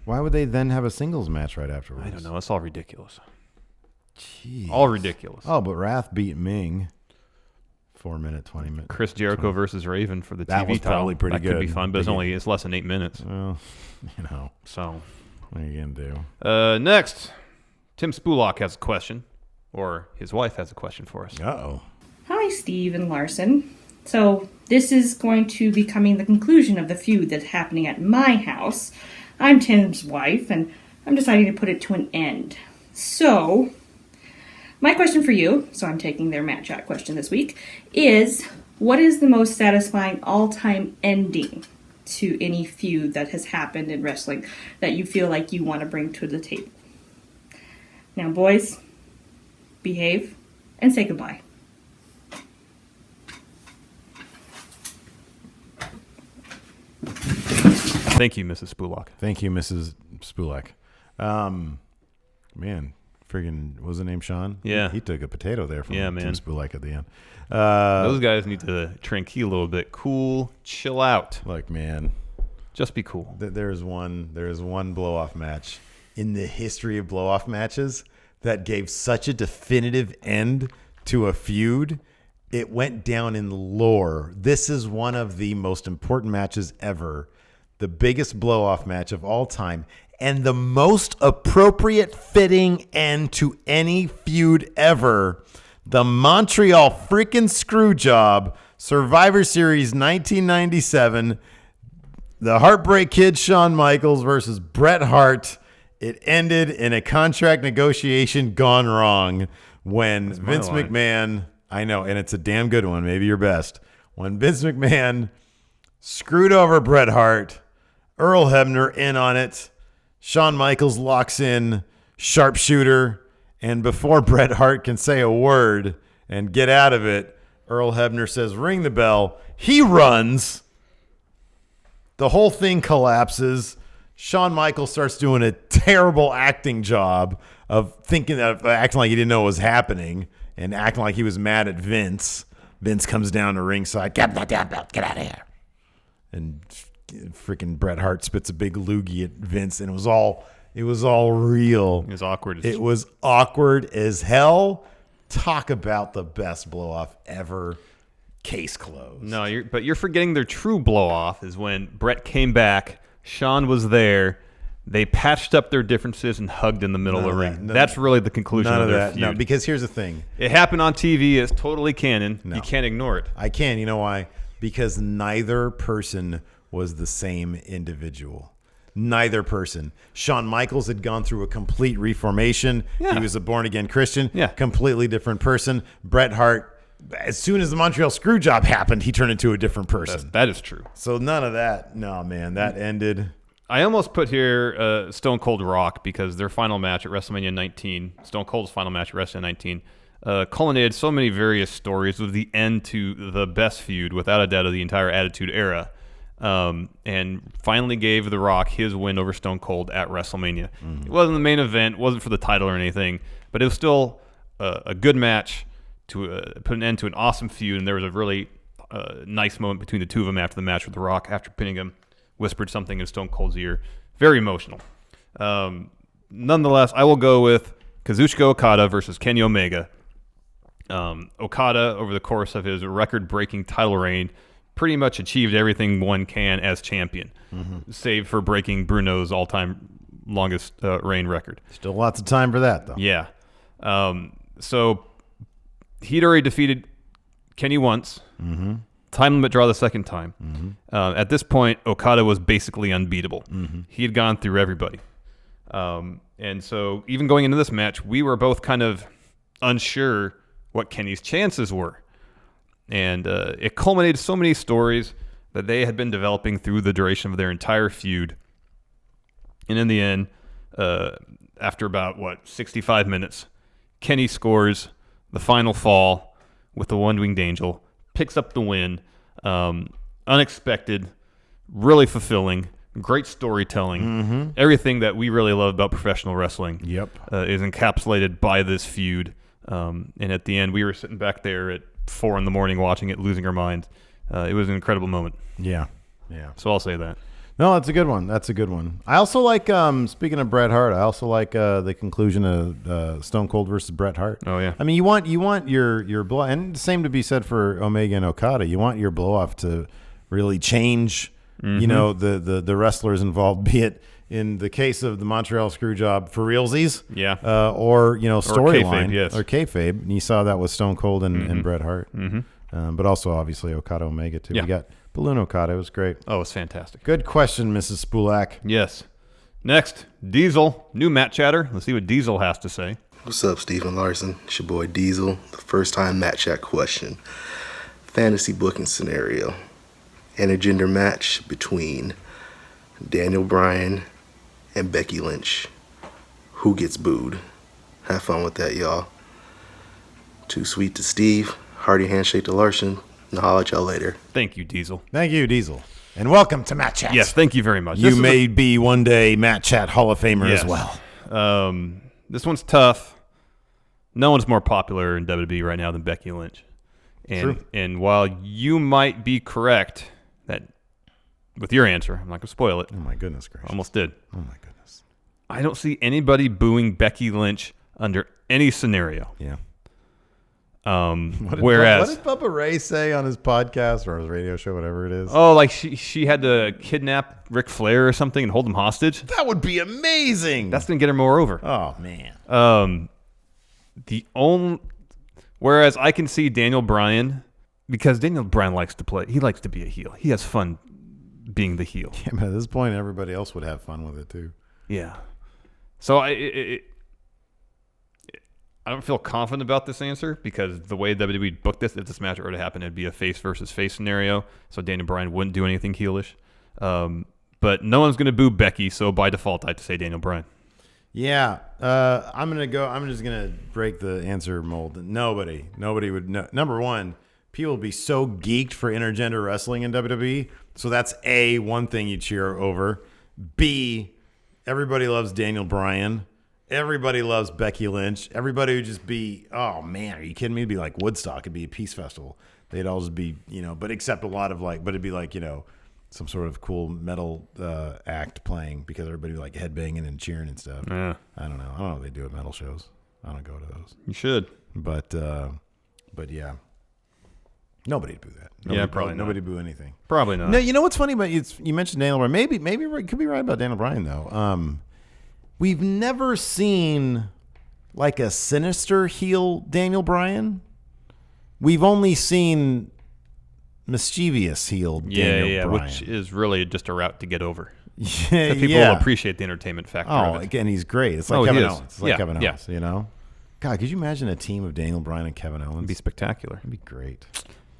Why would they then have a singles match right afterwards? I don't know. It's all ridiculous. Jeez. All ridiculous. Oh, but Wrath beat Ming. 4 minute, 20 minutes. Chris Jericho 20. versus Raven for the that TV was title. Probably pretty that good. Could be fun, but it's less than 8 minutes. Well, So, what are you going to do? Next, Tim Spulak has a question, or his wife has a question for us. Uh-oh. Hi, Steve and Larson. So, this is going to be coming the conclusion of the feud that's happening at my house. I'm Tim's wife, and I'm deciding to put it to an end. So, my question for you, so I'm taking their Matt Chat question this week, is what is the most satisfying all-time ending to any feud that has happened in wrestling that you feel like you want to bring to the table? Now, boys, behave and say goodbye. Thank you, Mrs. Spulak. Thank you, Mrs. Spulak. Man, friggin' what was the name, Sean? Yeah. He took a potato there from Yeah, Tim man. Spulak at the end. Those guys need to tranquil a little bit. Cool, chill out. Look, man, Just be cool. there's one blow-off match in the history of blow-off matches that gave such a definitive end to a feud. It went down in lore. This is one of the most important matches ever, the biggest blow-off match of all time, and the most appropriate fitting end to any feud ever. The Montreal freaking Screwjob, Survivor Series 1997, the Heartbreak Kid Shawn Michaels versus Bret Hart. It ended in a contract negotiation gone wrong when Vince line. McMahon, I know, and it's a damn good one, maybe your best, when Vince McMahon screwed over Bret Hart, Earl Hebner in on it, Shawn Michaels locks in sharpshooter, and before Bret Hart can say a word and get out of it, Earl Hebner says, ring the bell. He runs. The whole thing collapses. Shawn Michaels starts doing a terrible acting job of acting like he didn't know what was happening and acting like he was mad at Vince. Vince comes down to ringside. Get that damn belt. Get out of here. And freaking Bret Hart spits a big loogie at Vince, and it was all real. It was awkward. It was awkward as hell. Talk about the best blow off ever. Case closed. No, you're forgetting their true blow off is when Bret came back. Shawn was there. They patched up their differences and hugged in the middle of the ring. That's really the conclusion None of of their that. feud. No, because here's the thing. It happened on TV. It's totally canon. No. You can't ignore it. I can. You know why? Because neither person was the same individual. Neither person. Shawn Michaels had gone through a complete reformation. Yeah. He was a born-again Christian. Yeah. Completely different person. Bret Hart, as soon as the Montreal Screwjob happened, he turned into a different person. That is true. So none of that. No, man. That ended. I almost put here Stone Cold Rock because their final match at WrestleMania 19, Stone Cold's final match at WrestleMania 19, culminated so many various stories with the end to the best feud, without a doubt, of the entire Attitude Era, and finally gave The Rock his win over Stone Cold at WrestleMania. It wasn't the main event, wasn't for the title or anything, but it was still a good match to put an end to an awesome feud, and there was a really nice moment between the two of them after the match with The Rock, after pinning him. Whispered something in Stone Cold's ear. Very emotional. Nonetheless, I will go with Kazuchika Okada versus Kenny Omega. Okada, over the course of his record-breaking title reign, pretty much achieved everything one can as champion, save for breaking Bruno's all-time longest reign record. Still lots of time for that, though. Yeah. So he'd already defeated Kenny once. Time limit draw the second time. At this point, Okada was basically unbeatable. He had gone through everybody. And so even going into this match, we were both kind of unsure what Kenny's chances were. And it culminated so many stories that they had been developing through the duration of their entire feud. And in the end, after about, 65 minutes, Kenny scores the final fall with the one-winged angel, picks up the win. Unexpected, really fulfilling, great storytelling. Everything that we really love about professional wrestling is encapsulated by this feud. And at the end, we were sitting back there at 4 a.m. watching it, losing our minds. It was an incredible moment. Yeah. So I'll say that. No, that's a good one. I also like, speaking of Bret Hart, I also like the conclusion of Stone Cold versus Bret Hart. Oh, yeah. I mean, you want your blow, and the same to be said for Omega and Okada. You want your blow off to really change, the wrestlers involved, be it in the case of the Montreal Screwjob for realsies, or storyline, yes, or kayfabe. And you saw that with Stone Cold and Bret Hart, but also obviously Okada Omega too. Yeah. We got Balloon Okada. It was great. Oh, it's fantastic. Good question, Mrs. Spulak. Yes. Next, Diesel, new Matt Chatter. Let's see what Diesel has to say. What's up, Stephen Larson? It's your boy Diesel. The first time Matt Chat question. Fantasy booking scenario. Intergender match between Daniel Bryan and Becky Lynch. Who gets booed? Have fun with that, y'all. Too sweet to Steve. Hearty handshake to Larson. And I'll holler at y'all later. Thank you, Diesel. Thank you, Diesel. And welcome to Matt Chat. Yes, thank you very much. You may be one day Matt Chat Hall of Famer as well. This one's tough. No one's more popular in WWE right now than Becky Lynch. And while you might be correct that with your answer, I'm not going to spoil it. Oh, my goodness gracious. Almost did. Oh, my goodness. I don't see anybody booing Becky Lynch under any scenario. Yeah. What did Bubba Ray say on his podcast or his radio show, whatever it is? Oh, like she had to kidnap Ric Flair or something and hold him hostage? That would be amazing. That's going to get her more over. Oh, man. Whereas I can see Daniel Bryan, because Daniel Bryan likes to play. He likes to be a heel. He has fun being the heel. Yeah, but at this point, everybody else would have fun with it, too. Yeah. So I don't feel confident about this answer because the way WWE booked this, if this match were to happen, it'd be a face versus face scenario. So Daniel Bryan wouldn't do anything heelish. But no one's going to boo Becky, so by default, I have to say Daniel Bryan. Yeah. I'm just going to break the answer mold. Nobody would know. Number one, people would be so geeked for intergender wrestling in WWE. So that's one thing you cheer over. B, everybody loves Daniel Bryan. Everybody loves Becky Lynch. Everybody would just be, oh man, are you kidding me? It'd be like Woodstock. It'd be a peace festival. They'd all just be, but except a lot of but it'd be like, some sort of cool metal act playing because everybody would like headbanging and cheering and stuff. Yeah. I don't know what they do at metal shows. I don't go to those. You should. But yeah. Nobody'd boo that. Probably not. Nobody'd boo anything. Probably not. No, you know what's funny about you mentioned Daniel Bryan. Maybe it could be right about Daniel Bryan though. We've never seen like a sinister heel Daniel Bryan. We've only seen mischievous heel Daniel Bryan. Which is really just a route to get over. Yeah, people will appreciate the entertainment factor of it. Again, he's great. It's like Kevin Owens. It's like Kevin Owens, Yeah. God, could you imagine a team of Daniel Bryan and Kevin Owens? It'd be spectacular. It'd be great.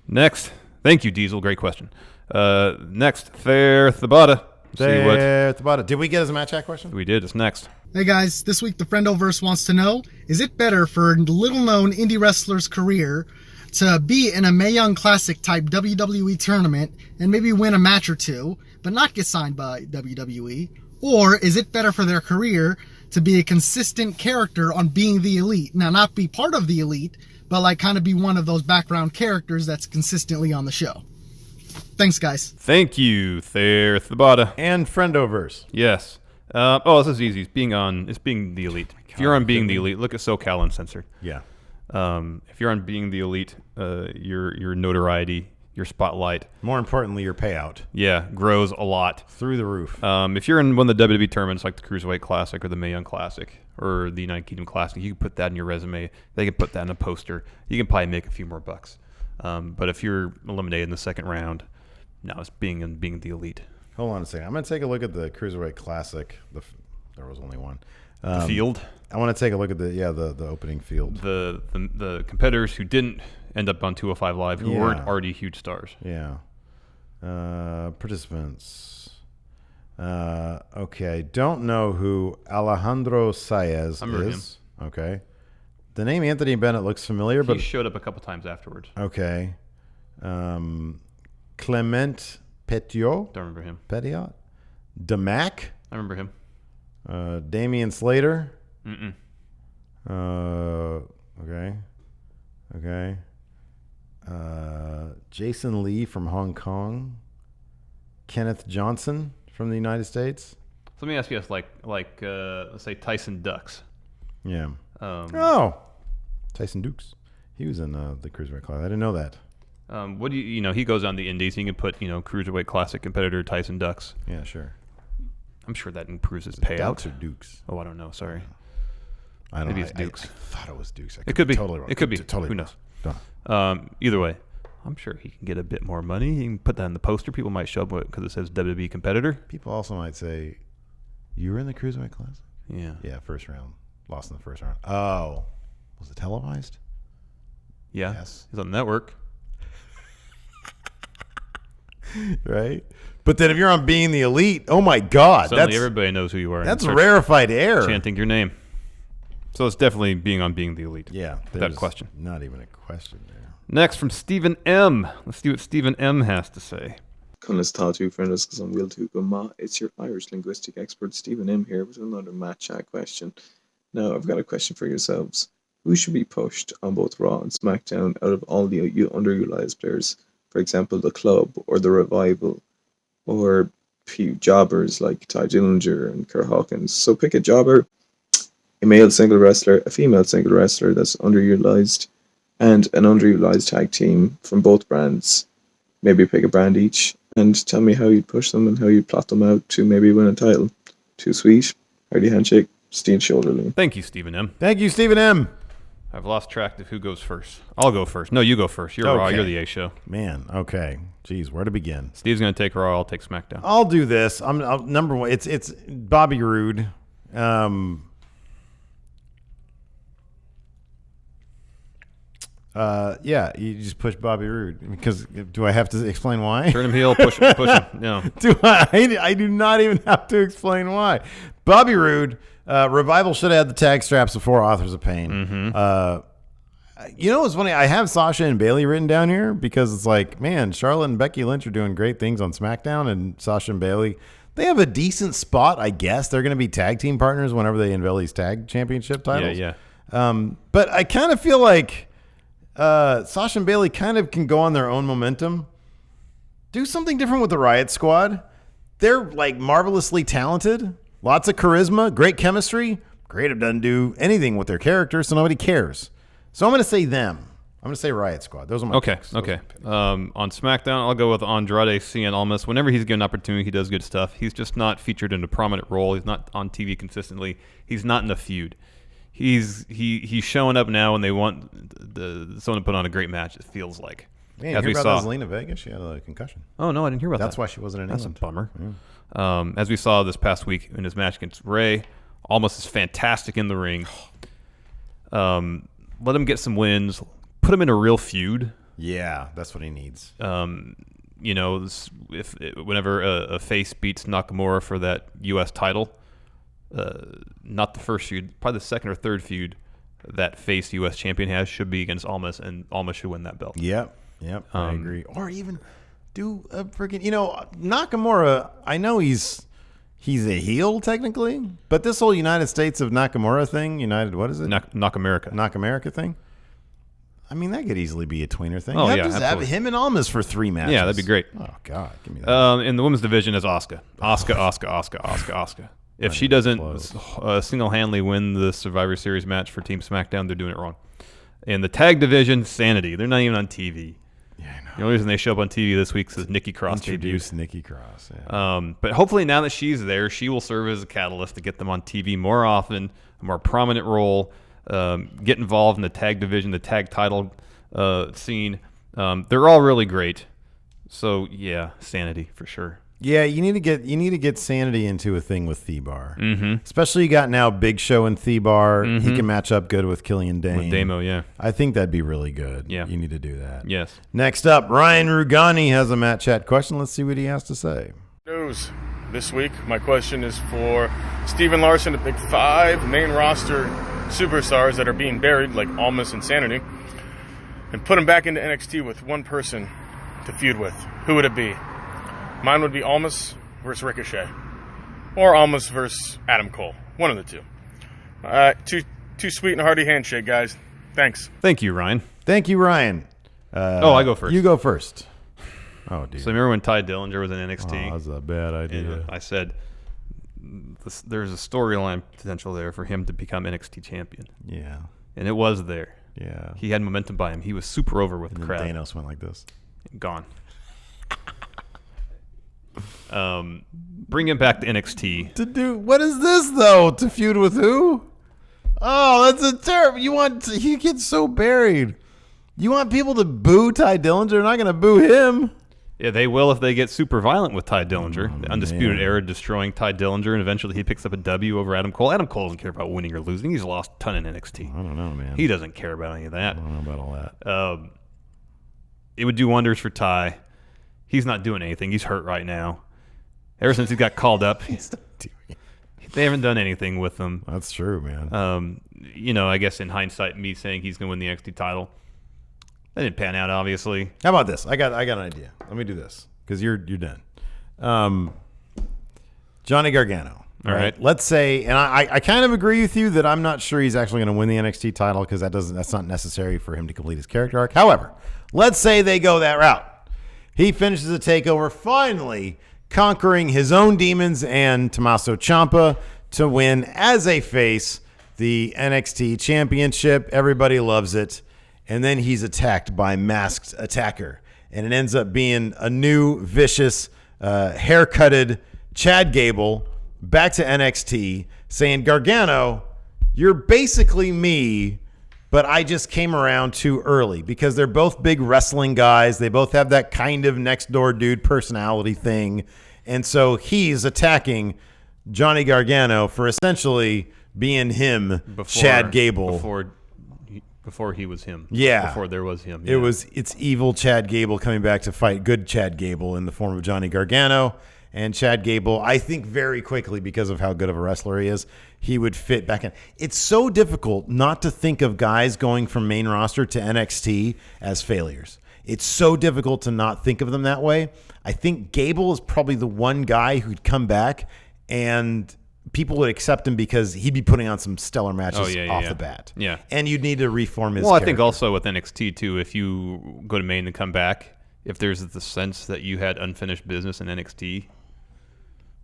Next. Thank you, Diesel. Great question. Next, Fair Thabata. Did we get as a Match Chat question? We did. It's next. Hey guys, this week the Friendoverse wants to know, is it better for a little-known indie wrestler's career to be in a Mae Young Classic type WWE tournament and maybe win a match or two, but not get signed by WWE? Or is it better for their career to be a consistent character on Being the Elite? Now, not be part of the Elite, but like kind of be one of those background characters that's consistently on the show. Thanks, guys. Thank you, Fair Thabata. And Friendoverse. Yes. This is easy. It's Being the Elite. If you're on Being the Elite, look at SoCal Uncensored. Yeah. If you're on Being the Elite, your notoriety, your spotlight, more importantly, your payout, grows a lot through the roof. If you're in one of the WWE tournaments like the Cruiserweight Classic or the Mae Young Classic or the United Kingdom Classic, you can put that in your resume. They can put that in a poster. You can probably make a few more bucks. But if you're eliminated in the second round, no, it's being the Elite. Hold on a second. I'm going to take a look at the Cruiserweight Classic. There was only one. The field. I want to take a look at the opening field. The competitors who didn't end up on 205 Live, who weren't already huge stars. Yeah. Participants. Okay. Don't know who Alejandro Saez is. Him. Okay. The name Anthony Bennett looks familiar, but he showed up a couple times afterwards. Okay. Clement Petiot. Don't remember him. Petiot. Damac. I remember him. Damian Slater. Mm-mm. Okay. Jason Lee from Hong Kong. Kenneth Johnson from the United States. So let me ask you this: let's say Tyson Ducks. Yeah. Tyson Dukes. He was in the Cruiserweight Classic. I didn't know that. What do he goes on the Indies. He can put Cruiserweight Classic competitor Tyson Ducks. Yeah, sure. I'm sure that improves his payout. Ducks or Dukes? Oh, I don't know. Sorry. I don't know. Maybe it's Dukes. I thought it was Dukes. It could be. Totally wrong. It could be. Totally Who wrong. knows? Either way, I'm sure he can get a bit more money. He can put that in the poster. People might show up because it says WWE competitor. People also might say, you were in the Cruiserweight Classic? Yeah. Yeah, first round. Lost in the first round. Oh. Was it televised? Yeah. Yes. He's on the network. Right? But then if you're on Being the Elite, oh my God. Suddenly everybody knows who you are. That's rarefied air. Chanting your name. So it's definitely being on Being the Elite. Yeah. That question. Not even a question there. Next from Stephen M. Let's see what Stephen M. has to say. Conas Tatu friends because I'm Will Tukuma. It's your Irish linguistic expert Stephen M here with another match chat question. Now I've got a question for yourselves. Who should be pushed on both Raw and SmackDown out of all the underutilized players? For example, the Club or the Revival, or few jobbers like Ty Dillinger and Kerr Hawkins. So pick a jobber, a male single wrestler, a female single wrestler that's underutilized, and an underutilized tag team from both brands. Maybe pick a brand each, and tell me how you'd push them and how you'd plot them out to maybe win a title. Too sweet. Hearty handshake. Steve Shoulderly. Thank you, Stephen M. Thank you, Stephen M. I've lost track of who goes first. I'll go first. No, you go first. You're Raw. You're the A show. Man, okay. Jeez, where to begin? Steve's going to take Raw. I'll take SmackDown. I'll do this. I'll number one. It's Bobby Roode. Yeah, you just push Bobby Roode because do I have to explain why? Turn him heel, push him. No. Do I do not even have to explain why. Bobby Roode, Revival should have had the tag straps before Authors of Pain. Mm-hmm. You know what's funny? I have Sasha and Bayley written down here because it's like, man, Charlotte and Becky Lynch are doing great things on SmackDown, and Sasha and Bayley, they have a decent spot, I guess. They're going to be tag team partners whenever they unveil these tag championship titles. Yeah. But I kind of feel like Sasha and Bayley kind of can go on their own momentum. Do something different with the Riot Squad. They're like marvelously talented, lots of charisma, great chemistry. Creative doesn't do anything with their characters, so nobody cares. So I'm going to say them. I'm going to say Riot Squad. Those are my picks. Okay. On SmackDown, I'll go with Andrade Cien Almas. Whenever he's given an opportunity, he does good stuff. He's just not featured in a prominent role. He's not on TV consistently. He's not in a feud. He's showing up now when they want someone to put on a great match, it feels like. Man, you hear about Zelina Vega? She had a concussion. Oh, no, I didn't hear about that. That's why she wasn't in England. That's a bummer. Yeah. As we saw this past week in his match against Ray, Almas is fantastic in the ring. Let him get some wins. Put him in a real feud. Yeah, that's what he needs. Whenever a face beats Nakamura for that U.S. title, not the first feud, probably the second or third feud that face U.S. champion has should be against Almas, and Almas should win that belt. Yep, I agree. Or even do a freaking, Nakamura. I know he's a heel technically, but this whole United States of Nakamura thing, what is it? Knock America thing. I mean, that could easily be a tweener thing. Oh, yeah, just have him and Almas for 3 matches. Yeah, that'd be great. Oh, God. Give me that. In the women's division is Asuka. Asuka. If she doesn't single-handedly win the Survivor Series match for Team SmackDown, they're doing it wrong. In the tag division, Sanity. They're not even on TV. Yeah, I know. The only reason they show up on TV this week is Nikki Cross. Introduce Nikki Cross. Yeah. But hopefully now that she's there, she will serve as a catalyst to get them on TV more often, a more prominent role, get involved in the tag division, the tag title scene. They're all really great. So yeah, Sanity for sure. Yeah, you need to get Sanity into a thing with Thebar. Mm-hmm. Especially you got now Big Show and Thebar. Mm-hmm. He can match up good with Killian Dane. With Damo, yeah. I think that'd be really good. Yeah. You need to do that. Yes. Next up, Ryan Rugani has a Matt Chat question. Let's see what he has to say. News. This week, my question is for Steven Larson to pick 5 main roster superstars that are being buried, like Almas and Sanity, and put them back into NXT with one person to feud with. Who would it be? Mine would be Almas versus Ricochet, or Almas versus Adam Cole. One of the two. Too sweet and hearty handshake, guys. Thanks. Thank you, Ryan. Thank you, Ryan. I go first. You go first. Oh, dude. So remember when Ty Dillinger was in NXT? Oh, that was a bad idea. I said there's a storyline potential there for him to become NXT champion. Yeah. And it was there. Yeah. He had momentum by him. He was super over with the crowd. Thanos went like this. Gone. Bring him back to NXT. To do what is this though? To feud with who? Oh, that's a terrible. He gets so buried. You want people to boo Ty Dillinger? They're not going to boo him. Yeah, they will if they get super violent with Ty Dillinger. The Undisputed Era destroying Ty Dillinger, and eventually he picks up a W over Adam Cole. Adam Cole doesn't care about winning or losing. He's lost a ton in NXT. I don't know, man. He doesn't care about any of that. I don't know about all that. It would do wonders for Ty. He's not doing anything. He's hurt right now. Ever since he got called up, they haven't done anything with him. That's true, man. I guess in hindsight, me saying he's going to win the NXT title, that didn't pan out, obviously. How about this? I got an idea. Let me do this. because you're done. Johnny Gargano. All right. Let's say, and I kind of agree with you that I'm not sure he's actually going to win the NXT title because that's not necessary for him to complete his character arc. However, let's say they go that route. He finishes the takeover, finally conquering his own demons and Tommaso Ciampa to win as a face the NXT championship. Everybody loves it. And then he's attacked by Masked Attacker. And it ends up being a new, vicious, haircutted Chad Gable back to NXT saying, Gargano, you're basically me, but I just came around too early, because they're both big wrestling guys. They both have that kind of next door dude personality thing. And so he's attacking Johnny Gargano for essentially being him, Chad Gable. Before he was him. Yeah. Before there was him. Yeah. It's evil Chad Gable coming back to fight good Chad Gable in the form of Johnny Gargano. And Chad Gable, I think very quickly, because of how good of a wrestler he is, he would fit back in. It's so difficult not to think of guys going from main roster to NXT as failures. It's so difficult to not think of them that way. I think Gable is probably the one guy who'd come back and people would accept him because he'd be putting on some stellar matches off the bat. Yeah. And you'd need to reform his Well, I character. think also with NXT, too, if you go to main and come back, if there's the sense that you had unfinished business in NXT,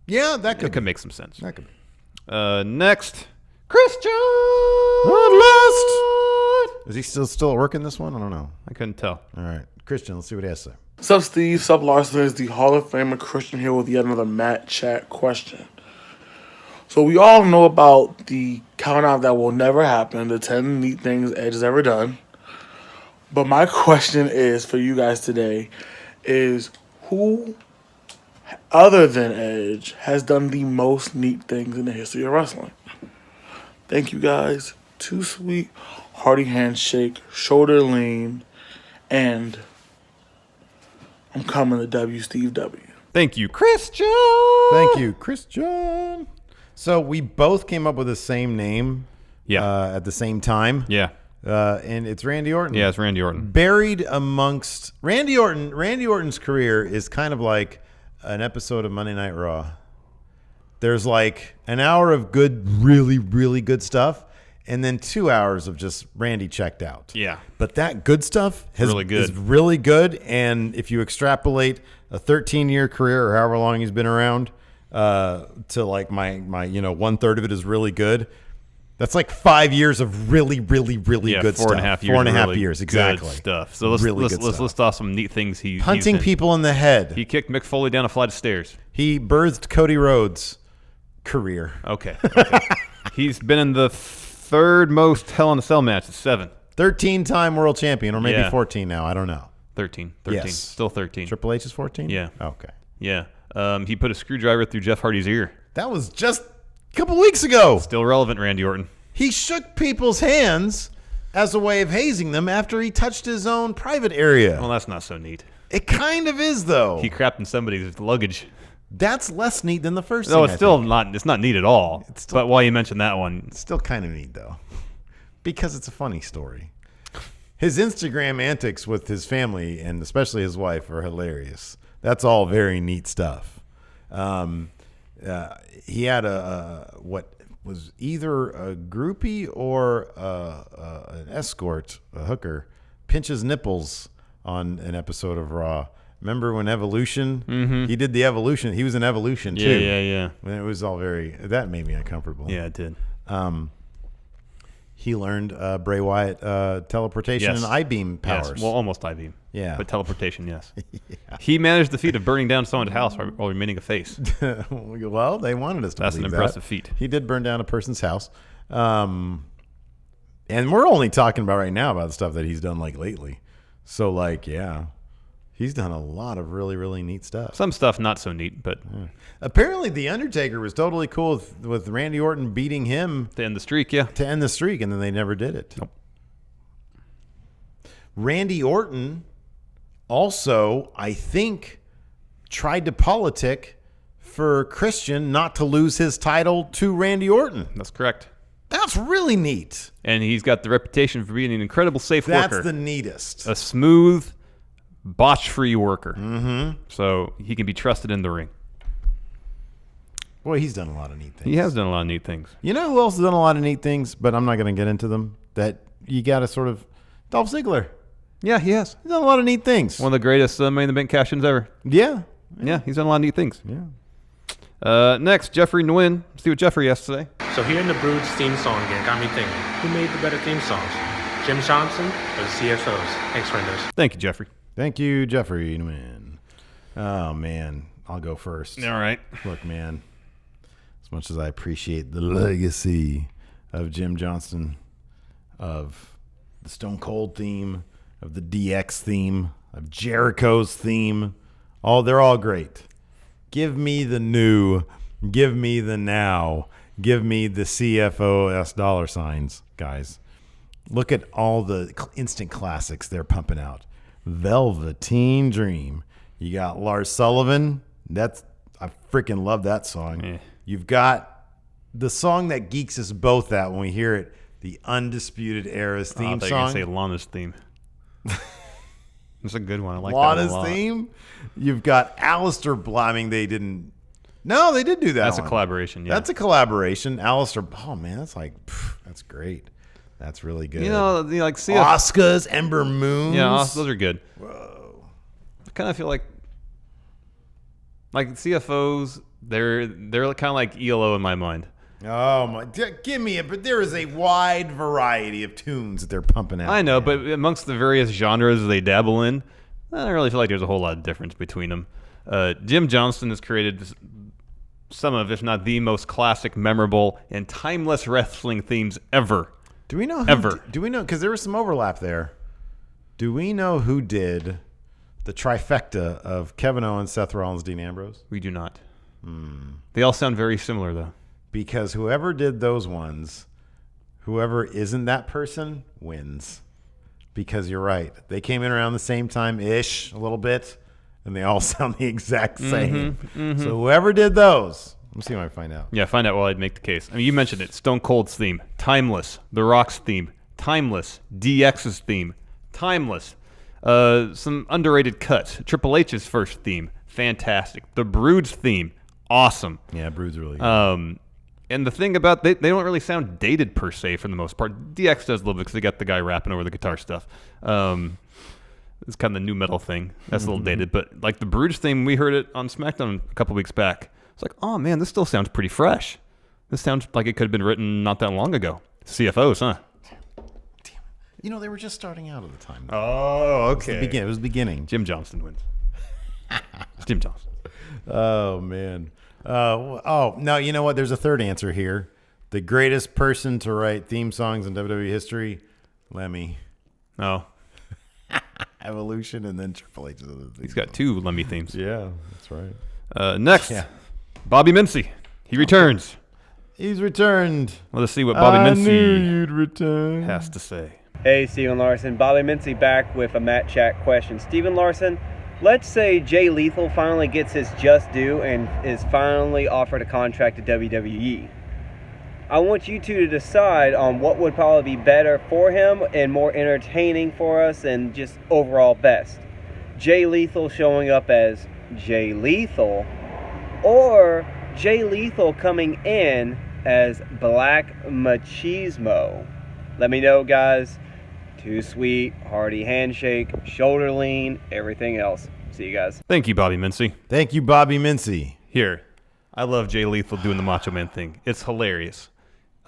yeah, that could make some sense. That could be. Next, Christian! Is he still working this one? I don't know. I couldn't tell. All right. Christian, let's see what he has to say. Sup, Steve? Sup, Larson? Is the Hall of Famer Christian here with yet another Matt Chat question. So we all know about the count-out that will never happen, the 10 neat things Edge has ever done. But my question is, for you guys today, is who other than Edge has done the most neat things in the history of wrestling? Thank you guys. Too sweet, hearty handshake, shoulder lean, and I'm coming to W Steve W. Thank you, Christian. Thank you, Christian. So we both came up with the same name at the same time. Yeah. And it's Randy Orton. Yeah, it's Randy Orton. Buried amongst Randy Orton. Randy Orton's career is kind of like an episode of Monday Night Raw. There's like an hour of good, really, really good stuff, and then 2 hours of just Randy checked out. Yeah. But that good stuff is really good. And if you extrapolate a 13-year career or however long he's been around to like my 1/3 of it is really good. That's like 5 years of really, really, really good stuff. 4.5 years. 4.5 really years, exactly. Good stuff. So let's list off some neat things he's punting done. people in the head. He kicked Mick Foley down a flight of stairs. He birthed Cody Rhodes' career. Okay. He's been in the third most Hell in a Cell matches, 7. 13-time world champion, or maybe 14 now. I don't know. 13. Yes. Still 13. Triple H is 14? Yeah. Okay. Yeah. He put a screwdriver through Jeff Hardy's ear. That was just a couple weeks ago. Still relevant, Randy Orton. He shook people's hands as a way of hazing them after he touched his own private area. Well, that's not so neat. It kind of is, though. He crapped in somebody's luggage. That's less neat than the first No, thing, it's still not. It's not neat at all. But while you mentioned that one, it's still kind of neat, though, because it's a funny story. His Instagram antics with his family and especially his wife are hilarious. That's all very neat stuff. He had what was either a groupie or an escort, a hooker, pinch his nipples on an episode of Raw. Remember when Evolution? Mm-hmm. He did the Evolution. He was in Evolution too. Yeah. It was all that made me uncomfortable. Yeah, it did. He learned Bray Wyatt teleportation and I-beam powers. Yes. Well, almost I-beam. Yeah. But teleportation, yes. Yeah. He managed the feat of burning down someone's house while remaining a face. Well, they wanted us to That's an believe impressive feat. He did burn down a person's house. And we're only talking about right now about the stuff that he's done like lately. So like, yeah. He's done a lot of really, really neat stuff. Some stuff not so neat, but... Yeah. Apparently, The Undertaker was totally cool with Randy Orton beating him... To end the streak, yeah. To end the streak, and then they never did it. Nope. Randy Orton also, I think, tried to politic for Christian not to lose his title to Randy Orton. That's correct. That's really neat. And he's got the reputation for being an incredible safe worker. That's the neatest. A smooth... botch-free worker. So he can be trusted in the ring. Boy, he's done a lot of neat things. He has done a lot of neat things. You know who else has done a lot of neat things, but I'm not going to get into them, that you got to sort of... Dolph Ziggler. Yeah, he has. He's done a lot of neat things. One of the greatest Money in the Bank cash-ins ever. Yeah. Yeah, he's done a lot of neat things. Yeah. Next, Jeffrey Nguyen. See what Jeffrey has to say. So hearing the Brood's theme song again got me thinking, who made the better theme songs? Jim Johnson or the CFOs? Thanks, friendos. Thank you, Jeffrey. Thank you, Jeffrey Nguyen. Oh, man. I'll go first. All right. Look, man. As much as I appreciate the legacy of Jim Johnston, of the Stone Cold theme, of the DX theme, of Jericho's theme, they're all great. Give me the new, give me the now, give me the CFOS dollar signs, guys. Look at all the instant classics they're pumping out. Velveteen Dream. You got Lars Sullivan. I freaking love that song. Yeah. You've got the song that geeks us both out when we hear it, the Undisputed Era's theme song. I thought you were going to say Lana's theme. It's a good one. I like that one a lot. Lana's theme. You've got Alistair Bliming. They did do that. That's a collaboration. Yeah, that's a collaboration. Alistair. Oh man, that's great. That's really good. You know, like Asuka's Ember Moons. Yeah, those are good. Whoa. I kind of feel like CFOs. They're kind of like ELO in my mind. Oh my! Give me it. But there is a wide variety of tunes that they're pumping out. I know, but amongst the various genres they dabble in, I don't really feel like there's a whole lot of difference between them. Jim Johnston has created some of, if not the most classic, memorable, and timeless wrestling themes ever. Do we know? Do we know? Because there was some overlap there. Do we know who did the trifecta of Kevin Owens, Seth Rollins, Dean Ambrose? We do not. They all sound very similar, though. Because whoever did those ones, whoever isn't that person, wins. Because you're right. They came in around the same time-ish, a little bit, and they all sound the exact same. So whoever did those, let me see if I can find out. Yeah, find out while I'd make the case. I mean, you mentioned it. Stone Cold's theme, timeless. The Rock's theme, timeless. DX's theme, timeless. Some underrated cuts. Triple H's first theme, fantastic. The Brood's theme, awesome. Yeah, Brood's really good. And the thing about they don't really sound dated per se for the most part. DX does a little bit because they got the guy rapping over the guitar stuff. It's kind of the new metal thing. That's a little dated. But like the Brood's theme, we heard it on SmackDown a couple weeks back. It's like, oh man, this still sounds pretty fresh. This sounds like it could have been written not that long ago. CFOs, huh? Damn. You know, they were just starting out at the time. Oh, okay. It was the beginning. Jim Johnston wins. Jim Johnston. Oh, man. No, you know what? There's a third answer here. The greatest person to write theme songs in WWE history, Lemmy. Oh. Evolution and then Triple H. He's got two Lemmy themes. Yeah, that's right. Next, Bobby Mincy. He returns. He's returned. Let us see what Bobby I Mincy knew you'd return. has to say. Hey, Steven Larson. Bobby Mincy back with a Matt Chat question. Steven Larson, let's say Jay Lethal finally gets his just due and is finally offered a contract to WWE. I want you two to decide on what would probably be better for him and more entertaining for us and just overall best. Jay Lethal showing up as Jay Lethal or Jay Lethal coming in as Black Machismo. Let me know, guys. Too sweet, hearty handshake, shoulder lean, everything else. See you guys. Thank you, Bobby Mincy. Thank you, Bobby Mincy. Here, I love Jay Lethal doing the Macho Man thing. It's hilarious.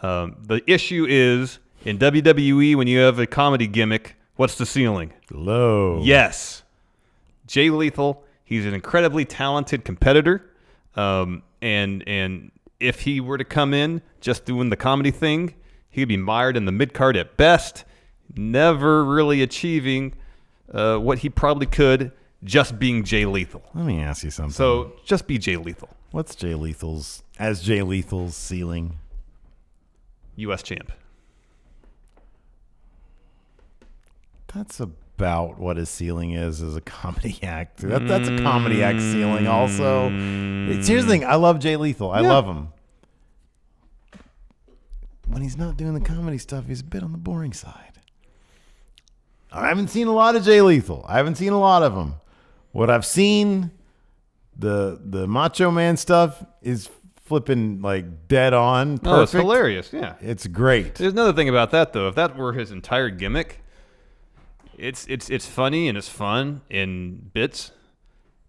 The issue is, in WWE, when you have a comedy gimmick, what's the ceiling? Low. Yes. Jay Lethal, he's an incredibly talented competitor. And if he were to come in just doing the comedy thing, he'd be mired in the mid-card at best, never really achieving what he probably could just being Jay Lethal. Let me ask you something. So just be Jay Lethal. What's Jay Lethal's ceiling? U.S. champ. That's about what his ceiling is as a comedy act. That's a comedy act ceiling also. Here's the thing. I love Jay Lethal. I love him. When he's not doing the comedy stuff, he's a bit on the boring side. I haven't seen a lot of Jay Lethal. I haven't seen a lot of them. What I've seen, the Macho Man stuff is flipping like dead on. Perfect. Oh, it's hilarious. Yeah, it's great. There's another thing about that though. If that were his entire gimmick, it's funny and it's fun in bits.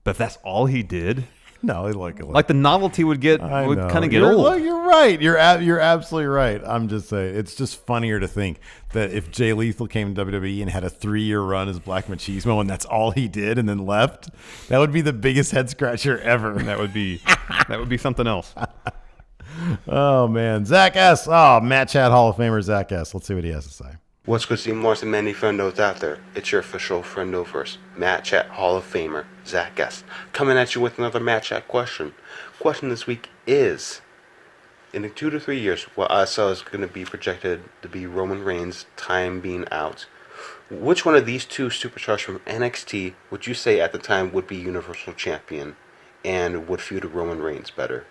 But if that's all he did, no, like the novelty would kind of get old. Look, you're right. You're absolutely right. I'm just saying, it's just funnier to think that if Jay Lethal came to WWE and had a 3-year run as Black Machismo and that's all he did and then left, that would be the biggest head scratcher ever. That would be something else. Oh man, Zach S. Oh, Matt Chat Hall of Famer Zach S. Let's see what he has to say. What's good, Steve Larson, many friendos out there? It's your official friendo-verse, Matt Chat Hall of Famer, Zach S. Coming at you with another Matt Chat question. Question this week is, in 2 to 3 years, what I saw is going to be projected to be Roman Reigns' time being out. Which one of these two superstars from NXT would you say at the time would be Universal Champion and would feud with Roman Reigns better?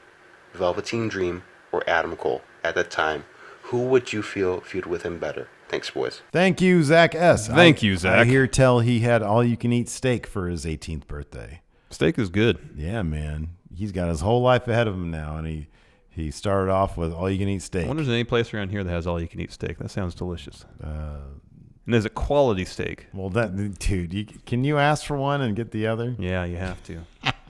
Velveteen Dream or Adam Cole at that time? Who would you feel feud with him better? Thanks, boys. Thank you, Zach S. Thank you, Zach. I hear tell he had all-you-can-eat steak for his 18th birthday. Steak is good. Yeah, man. He's got his whole life ahead of him now, and he started off with all-you-can-eat steak. I wonder if there's any place around here that has all-you-can-eat steak. That sounds delicious. And there's a quality steak. Well, dude, can you ask for one and get the other? Yeah, you have to.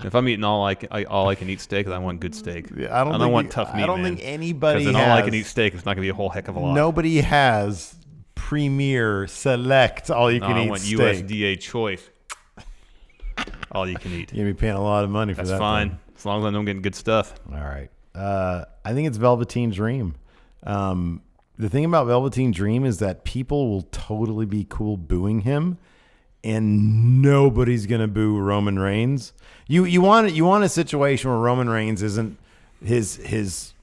If I'm eating all I can eat steak, I want good steak. Yeah, I don't want tough meat. I don't think anybody has. Because all I can eat steak, it's not going to be a whole heck of a lot. Nobody has premier select all you can eat I want steak. USDA choice. All you can eat. You're gonna be paying a lot of money for that. That's fine, as long as I know I'm getting good stuff. All right. I think it's Velveteen Dream. The thing about Velveteen Dream is that people will totally be cool booing him, and nobody's gonna boo Roman Reigns. You want a situation where Roman Reigns isn't his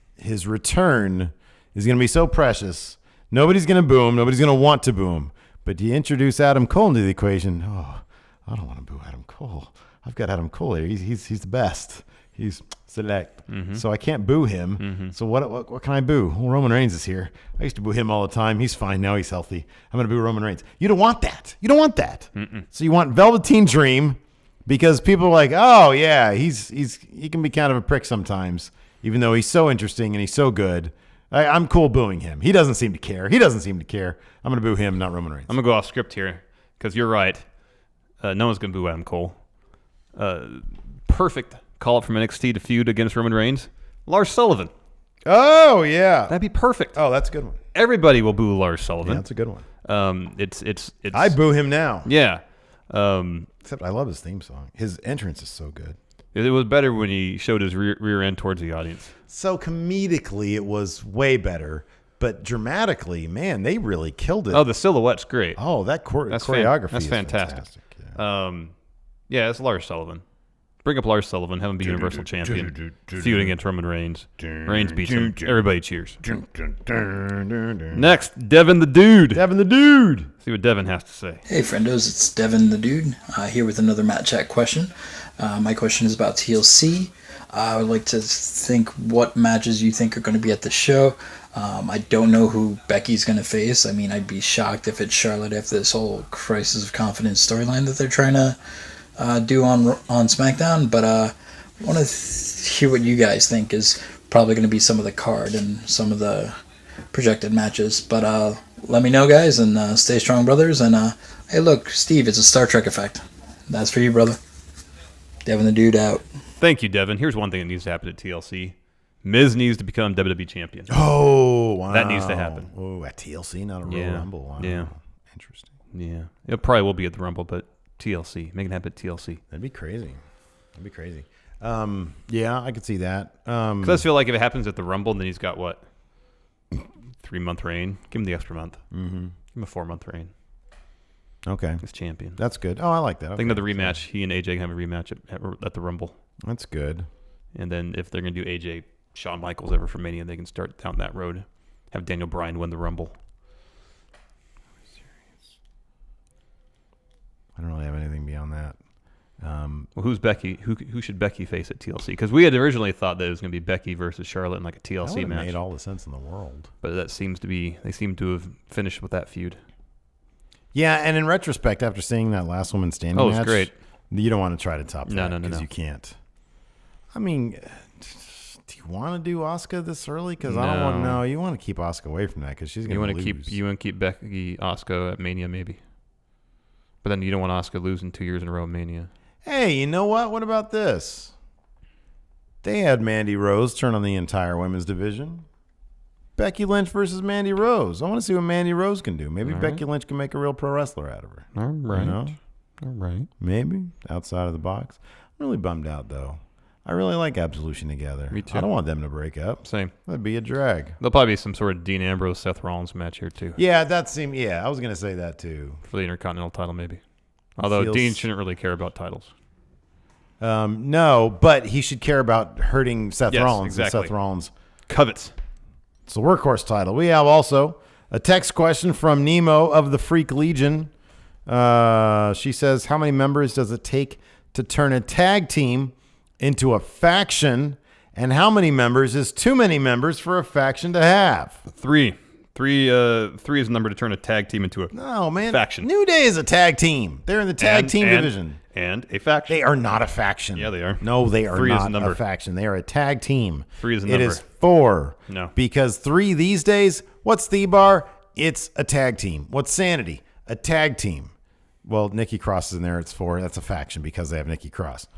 return is gonna be so precious. Nobody's gonna boo him. Nobody's gonna want to boo him. But you introduce Adam Cole into the equation. Oh, I don't want to boo Adam Cole. I've got Adam Cole here. He's the best. He's select. Mm-hmm. So I can't boo him. Mm-hmm. So what can I boo? Well, Roman Reigns is here. I used to boo him all the time. He's fine now. He's healthy. I'm going to boo Roman Reigns. You don't want that. You don't want that. Mm-mm. So you want Velveteen Dream because people are like, oh yeah, he can be kind of a prick sometimes, even though he's so interesting and he's so good. I'm cool booing him. He doesn't seem to care. I'm going to boo him, not Roman Reigns. I'm going to go off script here because you're right. No one's going to boo Adam Cole. Perfect call-up from NXT to feud against Roman Reigns. Lars Sullivan. Oh, yeah. That'd be perfect. Oh, that's a good one. Everybody will boo Lars Sullivan. Yeah, that's a good one. It's. I boo him now. Yeah. Except I love his theme song. His entrance is so good. It was better when he showed his rear end towards the audience. So comedically, it was way better. But dramatically, man, they really killed it. Oh, the silhouette's great. Oh, that choreography that's is fantastic. Yeah. Yeah, it's Lars Sullivan. Bring up Lars Sullivan, have him be Universal Champion, feud against Roman Reigns. Reigns beats him. Everybody cheers. Next, Devin the Dude. Devin the Dude. See what Devin has to say. Hey, friendos, it's Devin the Dude here with another Matt Chat question. My question is about TLC. I would like to think what matches you think are going to be at the show. I don't know who Becky's going to face. I mean, I'd be shocked if it's Charlotte after this whole crisis of confidence storyline that they're trying to do on SmackDown. But I want to hear what you guys think is probably going to be some of the card and some of the projected matches. But let me know, guys, and stay strong, brothers. And hey, look, Steve, it's a Star Trek effect. That's for you, brother. Devin the Dude out. Thank you, Devin. Here's one thing that needs to happen at TLC. Miz needs to become WWE champion. Oh, wow. That needs to happen. Oh, at TLC, not a Royal Rumble. Wow. Yeah. Interesting. Yeah. It probably will be at the Rumble, but TLC. Make it happen at TLC. That'd be crazy. Yeah, I could see that. Because I feel like if it happens at the Rumble, then he's got what? 3-month reign. Give him the extra month. Mm-hmm. Give him a 4-month reign. Okay. He's champion. That's good. Oh, I like that. I think another rematch. He and AJ can have a rematch at the Rumble. That's good. And then if they're going to do AJ, Shawn Michaels ever for Mania, they can start down that road. Have Daniel Bryan win the Rumble. I don't really have anything beyond that. Well, who's Becky? Who should Becky face at TLC? Because we had originally thought that it was going to be Becky versus Charlotte in like a TLC match. Made all the sense in the world. But they seem to have finished with that feud. Yeah, and in retrospect, after seeing that last woman standing Oh, it's match, great. You don't want to try to top that. No. Because you can't. I mean, do you want to do Asuka this early? Because I don't want. No, you want to keep Asuka away from that because she's going to lose. You want to keep Becky Asuka at Mania maybe, but then you don't want Asuka losing 2 years in a row at Mania. Hey, you know what? What about this? They had Mandy Rose turn on the entire women's division. Becky Lynch versus Mandy Rose. I want to see what Mandy Rose can do. Maybe Becky Lynch can make a real pro wrestler out of her. All right. You know? All right. Maybe outside of the box. I'm really bummed out though. I really like Absolution together. Me too. I don't want them to break up. Same. That'd be a drag. There'll probably be some sort of Dean Ambrose, Seth Rollins match here too. Yeah, that seemed. Yeah, I was gonna say that too. For the Intercontinental title, maybe. Although Dean shouldn't really care about titles. No, but he should care about hurting Seth Rollins. Exactly. And Seth Rollins covets. It's the workhorse title. We have also a text question from Nemo of the Freak Legion. She says, how many members does it take to turn a tag team into a faction? And how many members is too many members for a faction to have? 3. 3 is the number to turn a tag team into a faction. New Day is a tag team. They're in the tag team division. And a faction. They are not a faction. Yeah, they are. No, they are 3 is not the number. a faction. They are a tag team. 3 is the It number. is 4. No. Because 3 these days, what's the bar? It's a tag team. What's Sanity? A tag team. Well, Nikki Cross is in there. It's 4. That's a faction because they have Nikki Cross.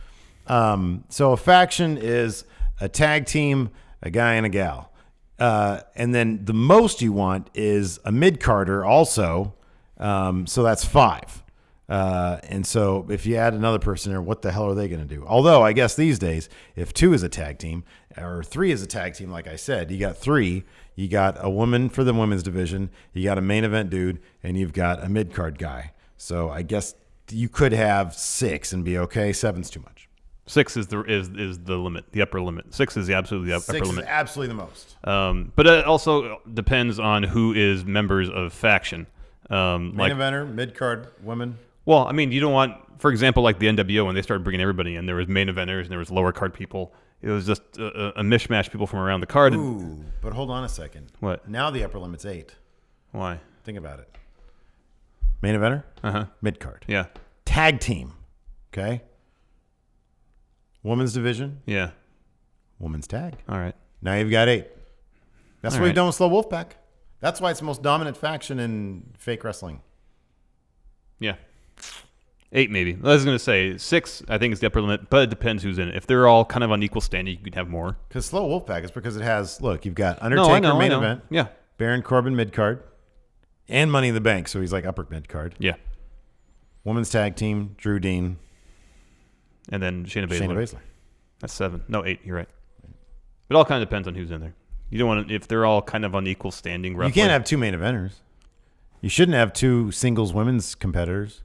So a faction is a tag team, a guy and a gal. And then the most you want is a mid-carder also. So that's 5. And so if you add another person there, what the hell are they going to do? Although I guess these days, if 2 is a tag team or 3 is a tag team, like I said, you got 3, you got a woman for the women's division, you got a main event dude, and you've got a mid-card guy. So I guess you could have 6 and be okay. 7's too much. 6 is the limit, the upper limit. 6 is the upper limit. 6 is absolutely the most. But it also depends on who is members of faction. Main eventer, mid-card, women. Well, I mean, you don't want, for example, like the NWO when they started bringing everybody in. There was main eventers and there was lower card people. It was just a mishmash of people from around the card. Ooh, but hold on a second. What? Now the upper limit's 8. Why? Think about it. Main eventer, mid-card. Yeah. Tag team, okay? Women's division. Yeah. Women's tag. All right. Now you've got 8. That's All what right. we've done with Slow Wolfpack. That's why it's the most dominant faction in fake wrestling. Yeah. 8 maybe. I was going to say 6, I think is the upper limit, but it depends who's in it. If they're all kind of on equal standing, you could have more. Because Slow Wolfpack is because it has, look, you've got Undertaker main event. Yeah. Baron Corbin mid-card. And Money in the Bank, so he's like upper mid-card. Yeah. Women's tag team, Drew Dean. And then Shayna Baszler. Shayna Baszler. That's 7. No, 8. You're right. It all kind of depends on who's in there. You don't want to, if they're all kind of on equal standing. Roughly. You can't have 2 main eventers. You shouldn't have 2 singles women's competitors.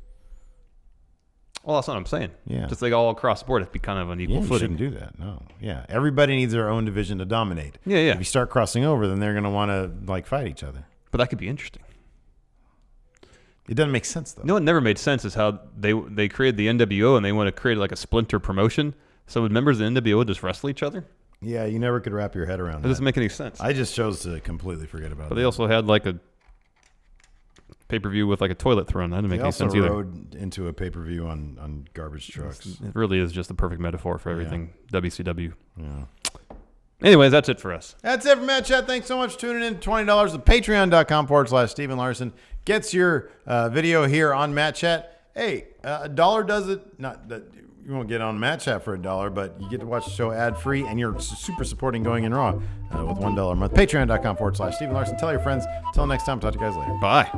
Well, that's what I'm saying. Yeah. Just like all across the board, it'd be kind of on equal You footing. shouldn't do that. No. Yeah. Everybody needs their own division to dominate. Yeah, yeah. If you start crossing over, then they're going to want to like fight each other. But that could be interesting. It doesn't make sense though. No, it never made sense is how they created the NWO and they want to create like a splinter promotion. So would members of the NWO just wrestle each other? Yeah, you never could wrap your head around that. That doesn't make any sense. I just chose to completely forget about it. But they also had like a pay-per-view with like a toilet throne. That didn't make any sense either. They also rode into a pay-per-view on garbage trucks. It really is just the perfect metaphor for everything WCW. Yeah. Anyways, that's it for us. That's it for Matt Chat. Thanks so much for tuning in. $20 at patreon.com/Stephen Larson gets your video here on Matt Chat. Hey, $1 does it. Not that you won't get on Matt Chat for $1, but you get to watch the show ad-free, and you're super supporting Going In Raw with $1 a month. Patreon.com/Stephen Larson. Tell your friends. Till next time. Talk to you guys later. Bye.